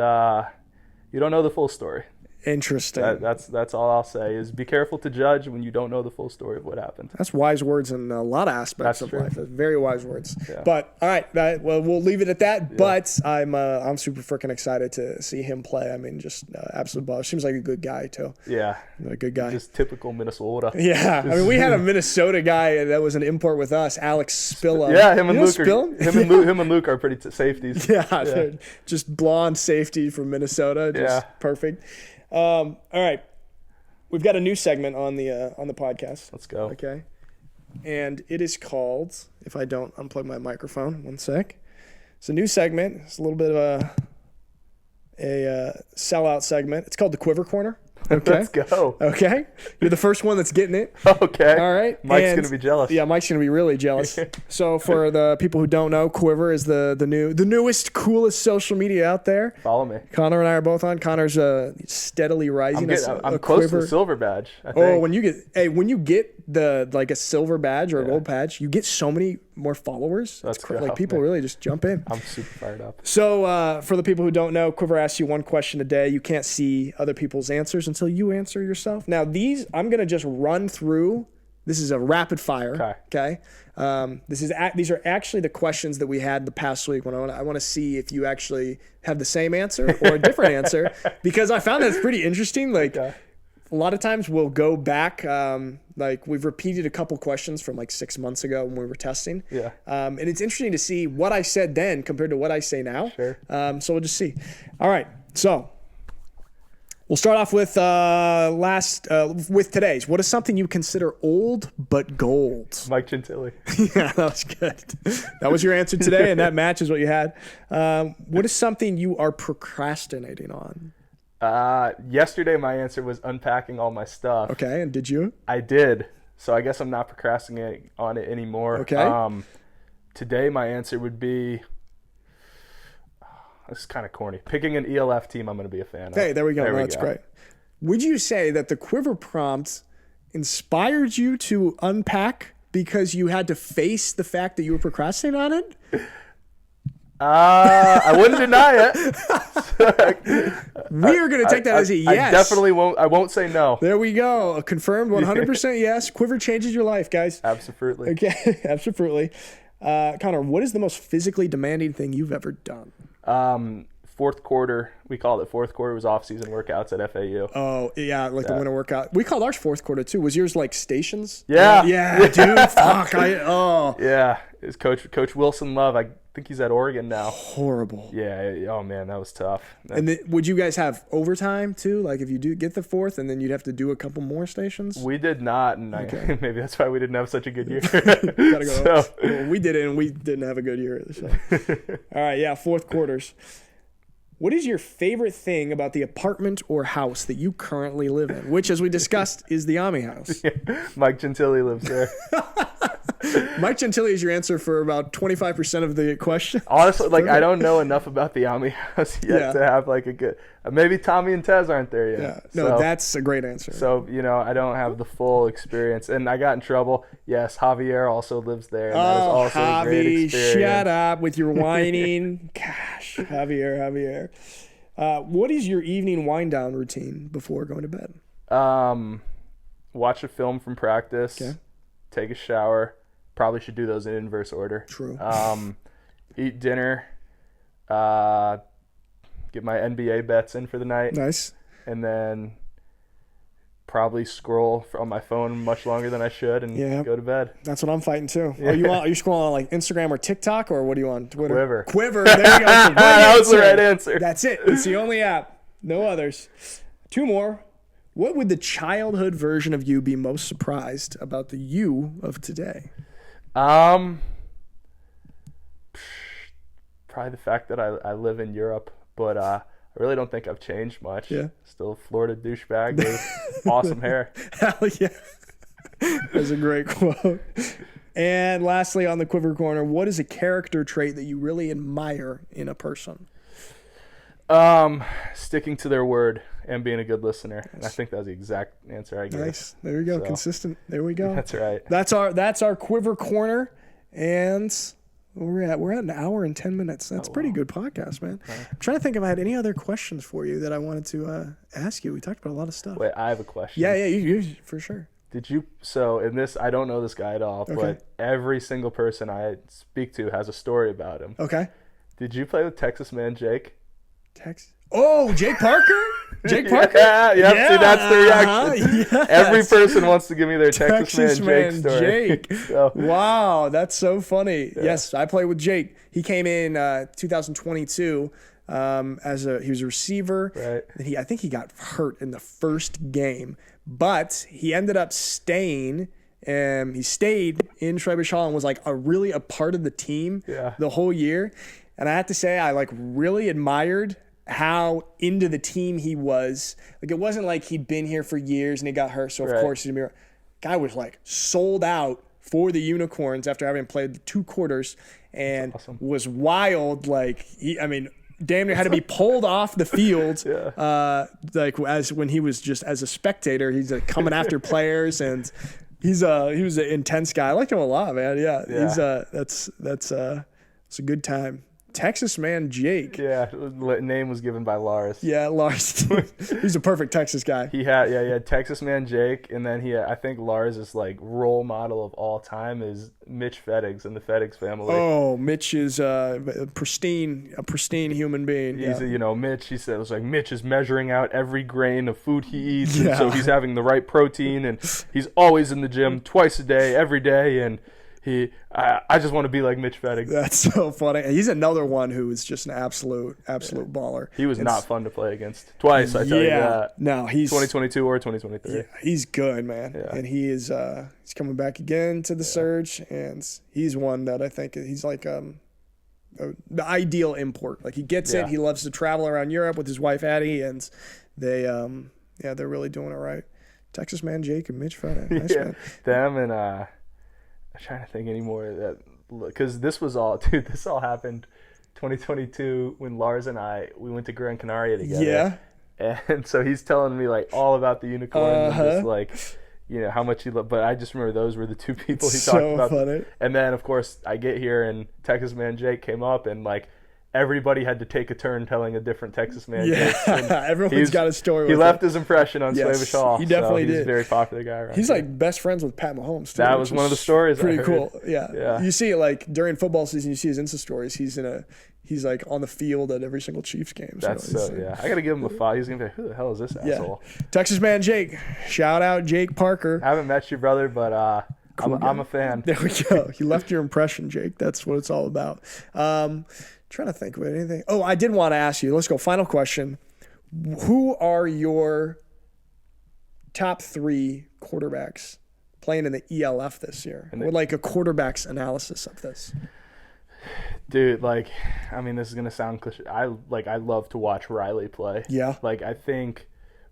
you don't know the full story. Interesting. That's all I'll say is be careful to judge when you don't know the full story of what happened. That's wise words in a lot of aspects of life. Very wise words. Yeah. But all right, well, we'll leave it at that. Yeah. But I'm super freaking excited to see him play. I mean, just absolute ball. Seems like a good guy too. Yeah, a good guy. Just typical Minnesota. Yeah, I mean, we had a Minnesota guy that was an import with us, Alex Spilla. Yeah, him and Luke are pretty safeties. Yeah, they're just blonde safety from Minnesota. Just perfect. All right, we've got a new segment on the podcast. Let's go. Okay, and it is called, if I don't unplug my microphone, one sec. It's a new segment. It's a little bit of a sellout segment. It's called the Quiver Corner. Okay. Let's go. Okay. You're the first one that's getting it. Okay. All right. Mike's going to be jealous. Yeah, Mike's going to be really jealous. So for the people who don't know, Quiver is the newest, coolest social media out there. Follow me. Connor and I are both on. Connor's steadily rising. I'm close to the silver badge, I think. Oh, when you get a silver badge or a gold badge, you get so many more followers. That's crazy. Like people really just jump in. I'm super fired up. So for the people who don't know, Quiver asks you one question a day. You can't see other people's answers until you answer yourself. Now these, I'm going to just run through. This is a rapid fire. Okay. These are actually the questions that we had the past week. When I want to see if you actually have the same answer or a different answer, because I found that's pretty interesting. Like a lot of times we'll go back. Like we've repeated a couple questions from like 6 months ago when we were testing. Yeah. And it's interesting to see what I said then compared to what I say now. Sure. So we'll just see. All right. So We'll start off with with today's. What is something you consider old but gold? Mike Gentili. Yeah, that was good. That was your answer today, and that matches what you had. What is something you are procrastinating on? Yesterday, my answer was unpacking all my stuff. Okay, and did you? I did. So I guess I'm not procrastinating on it anymore. Okay. Today, my answer would be, this is kind of corny, picking an ELF team I'm going to be a fan of. Hey, there we go. That's great. Would you say that the quiver prompt inspired you to unpack because you had to face the fact that you were procrastinating on it? I wouldn't deny it. We are going to take that as a yes. I definitely won't. I won't say no. There we go. A confirmed 100% yes. Quiver changes your life, guys. Absolutely. Okay, absolutely. Connor, what is the most physically demanding thing you've ever done? Fourth quarter. We called it fourth quarter. It was off-season workouts at FAU. Oh, yeah, like the winter workout. We called ours fourth quarter, too. Was yours like stations? Yeah. Yeah, dude. Fuck. Yeah. It's Coach Wilson Love. I think he's at Oregon now. Horrible. Yeah. Oh, man, that was tough. And then, would you guys have overtime, too? Like, if you do get the fourth, and then you'd have to do a couple more stations? We did not, and maybe that's why we didn't have such a good year. Gotta go. Well, we did it, and we didn't have a good year. So. All right, yeah, fourth quarters. What is your favorite thing about the apartment or house that you currently live in? Which, as we discussed, is the Ami house. Yeah, Mike Gentili lives there. Mike Gentili is your answer for about 25% of the question. Honestly, I don't know enough about the Ami house yet to have a good. Maybe Tommy and Tez aren't there yet. Yeah, no, that's a great answer. So I don't have the full experience, and I got in trouble. Yes, Javier also lives there. And that is also a great experience. Shut up with your whining. Gosh, Javier. What is your evening wind down routine before going to bed? Watch a film from practice. Okay. Take a shower. Probably should do those in inverse order. True. Eat dinner. Get my NBA bets in for the night. Nice. And then probably scroll on my phone much longer than I should and go to bed. That's what I'm fighting too. Yeah. Are you scrolling on like Instagram or TikTok, or what are you on? Twitter? Quiver. There you go. That was the right answer. That's it. It's the only app. No others. Two more. What would the childhood version of you be most surprised about the you of today? Probably the fact that I live in Europe, but I really don't think I've changed much. Yeah. Still a Florida douchebag with awesome hair. Hell yeah. That's a great quote. And lastly, on the Quiver Corner, what is a character trait that you really admire in a person? Sticking to their word and being a good listener. Nice. And I think that's the exact answer I gave. Nice. There we go. So, consistent. There we go. That's right. That's our Quiver Corner, and we're at an hour and 10 minutes. That's a pretty good podcast, man. Right. I'm trying to think if I had any other questions for you that I wanted to ask you. We talked about a lot of stuff. Wait, I have a question. Yeah, you for sure. Did you? So in this, I don't know this guy at all, but every single person I speak to has a story about him. Okay. Did you play with Texas man Jake? Oh, Jake Parker? Jake Parker? Yeah. See, that's the reaction. Yes. Every person wants to give me their Texas man Jake story. Jake. So. Wow, that's so funny. Yeah. Yes, I played with Jake. He came in 2022 he was a receiver. Right. I think he got hurt in the first game, but he ended up staying. He stayed in Schwäbisch Hall and was really a part of the team the whole year. And I have to say, I really admired how into the team he was. It wasn't like he'd been here for years and he got hurt, so of course he's gonna be. Guy was sold out for the Unicorns after having played 2 quarters and was wild. Damn near had to be pulled off the field. As when he was just as a spectator, he's coming after players, and he was an intense guy. I liked him a lot, man. He's that's a good time. Texas man Jake. Yeah, name was given by Lars. Yeah, Lars. He's a perfect Texas guy. He had Texas man Jake, and then I think Lars' role model of all time is Mitch Fettigs in the Fettigs family. Oh, Mitch is a pristine human being. He's Mitch. He said it was Mitch is measuring out every grain of food he eats, and so he's having the right protein, and he's always in the gym twice a day, every day, and I just want to be like Mitch Fettig. That's so funny. He's another one who is just an absolute baller. He was not fun to play against. Twice, I tell you that. No, he's 2022 or 2023. Yeah, he's good, man. Yeah. And he is he's coming back again to the Surge, and he's one that I think he's like the ideal import. Like he gets it. He loves to travel around Europe with his wife Addie, and they're really doing it right. Texas man Jake and Mitch Fettig. Nice man. Them and I'm trying to think anymore that because this all happened 2022 when Lars and we went to Gran Canaria together. Yeah. And so he's telling me like all about the unicorns and just like, you know, how much he loved. But I just remember those were the two people he talked about. Funny. And then of course I get here and Texas man Jake came up and like everybody had to take a turn telling a different Texas man. Yeah, everyone's got a story. He left his impression on Schwabisch Hall. He definitely did. He's did. a very popular guy around He's here. like best friends with Pat Mahomes too. That was one of the stories. Pretty cool. Yeah. You see it like during football season. You see his Insta stories. He's like on the field at every single Chiefs game. That's I gotta give him a follow. He's gonna be like, who the hell is this asshole? Texas man Jake. Shout out Jake Parker. I haven't met you, brother, but I'm a fan. There we go. You left your impression, Jake. That's what it's all about. Trying to think of anything. Oh, I did want to ask you. Let's go. Final question. Who are your top 3 quarterbacks playing in the ELF this year? Would like a quarterback's analysis of this. Dude, like, I mean, this is gonna sound cliche. I love to watch Riley play. Yeah. Like, I think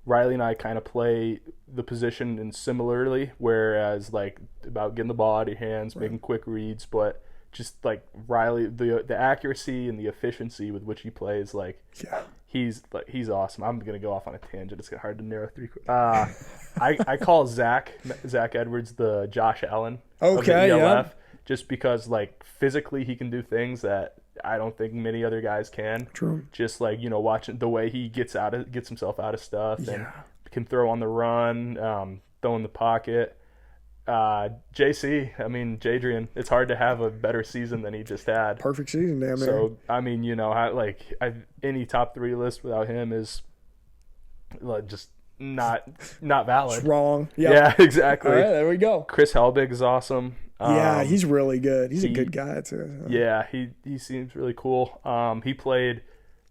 Riley and I kind of play the position in similarly, whereas like about getting the ball out of your hands, making quick reads, but just like Riley, the accuracy and the efficiency with which he plays, like he's awesome. I'm gonna go off on a tangent. It's hard to narrow 3. I call Zach Edwards the Josh Allen of the ELF, just because like physically he can do things that I don't think many other guys can. True. Just like, you know, watching the way he gets himself out of stuff and can throw on the run, throw in the pocket. JC, I mean, Jadrian, it's hard to have a better season than he just had. Perfect season, damn near. So, I mean, you know, any top 3 list without him is just not valid. It's wrong. Yep. Yeah, exactly. All right, there we go. Chris Helbig is awesome. He's really good. He's a good guy, too. Yeah, he seems really cool. He played...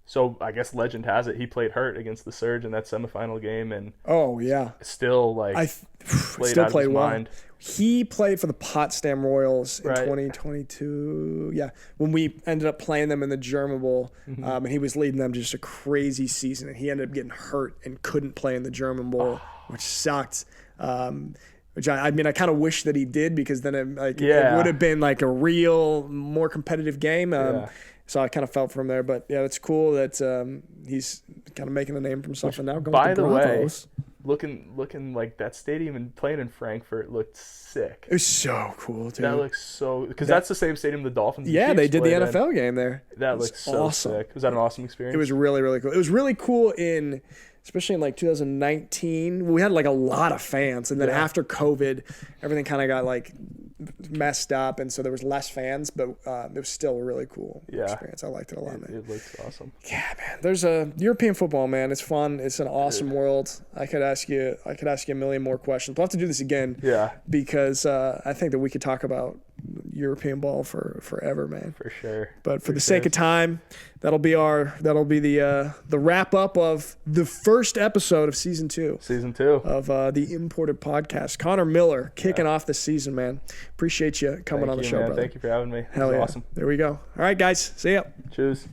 So I guess legend has it he played hurt against the Surge in that semifinal game, and still like played out of his mind. He played for the Potsdam Royals in 2022. Yeah, when we ended up playing them in the German Bowl, and he was leading them just a crazy season, and he ended up getting hurt and couldn't play in the German Bowl, which sucked. Which I mean, I kind of wish that he did, because then it would have been like a real, more competitive game. So I kind of felt from there, but yeah, it's cool that he's kind of making a name for himself. And now going by to the Broncos. Way, looking like that stadium and playing in Frankfurt looked sick. It was so cool, dude. That looks so, because that's the same stadium the Dolphins. Yeah, they did the NFL game there. That looks so sick. Was that an awesome experience? It was really, really cool. It was really cool especially in like 2019, we had like a lot of fans, and then after COVID, everything kind of got like messed up, and so there was less fans, but it was still a really cool experience. I liked it a lot, man. It looks awesome. Yeah, man. There's a European football, man. It's fun. It's an awesome world. I could ask you a million more questions. We'll have to do this again. Yeah. Because I think that we could talk about European ball for forever, man. For sure. But for the sake of time, that'll be the wrap up of the first episode of season 2. Season 2 of the Imported Podcast. Conor Miller kicking off the season, man. Appreciate you coming on the show, man. brother. Thank you for having me. Hell yeah. Awesome. There we go. All right, guys. See ya. Cheers.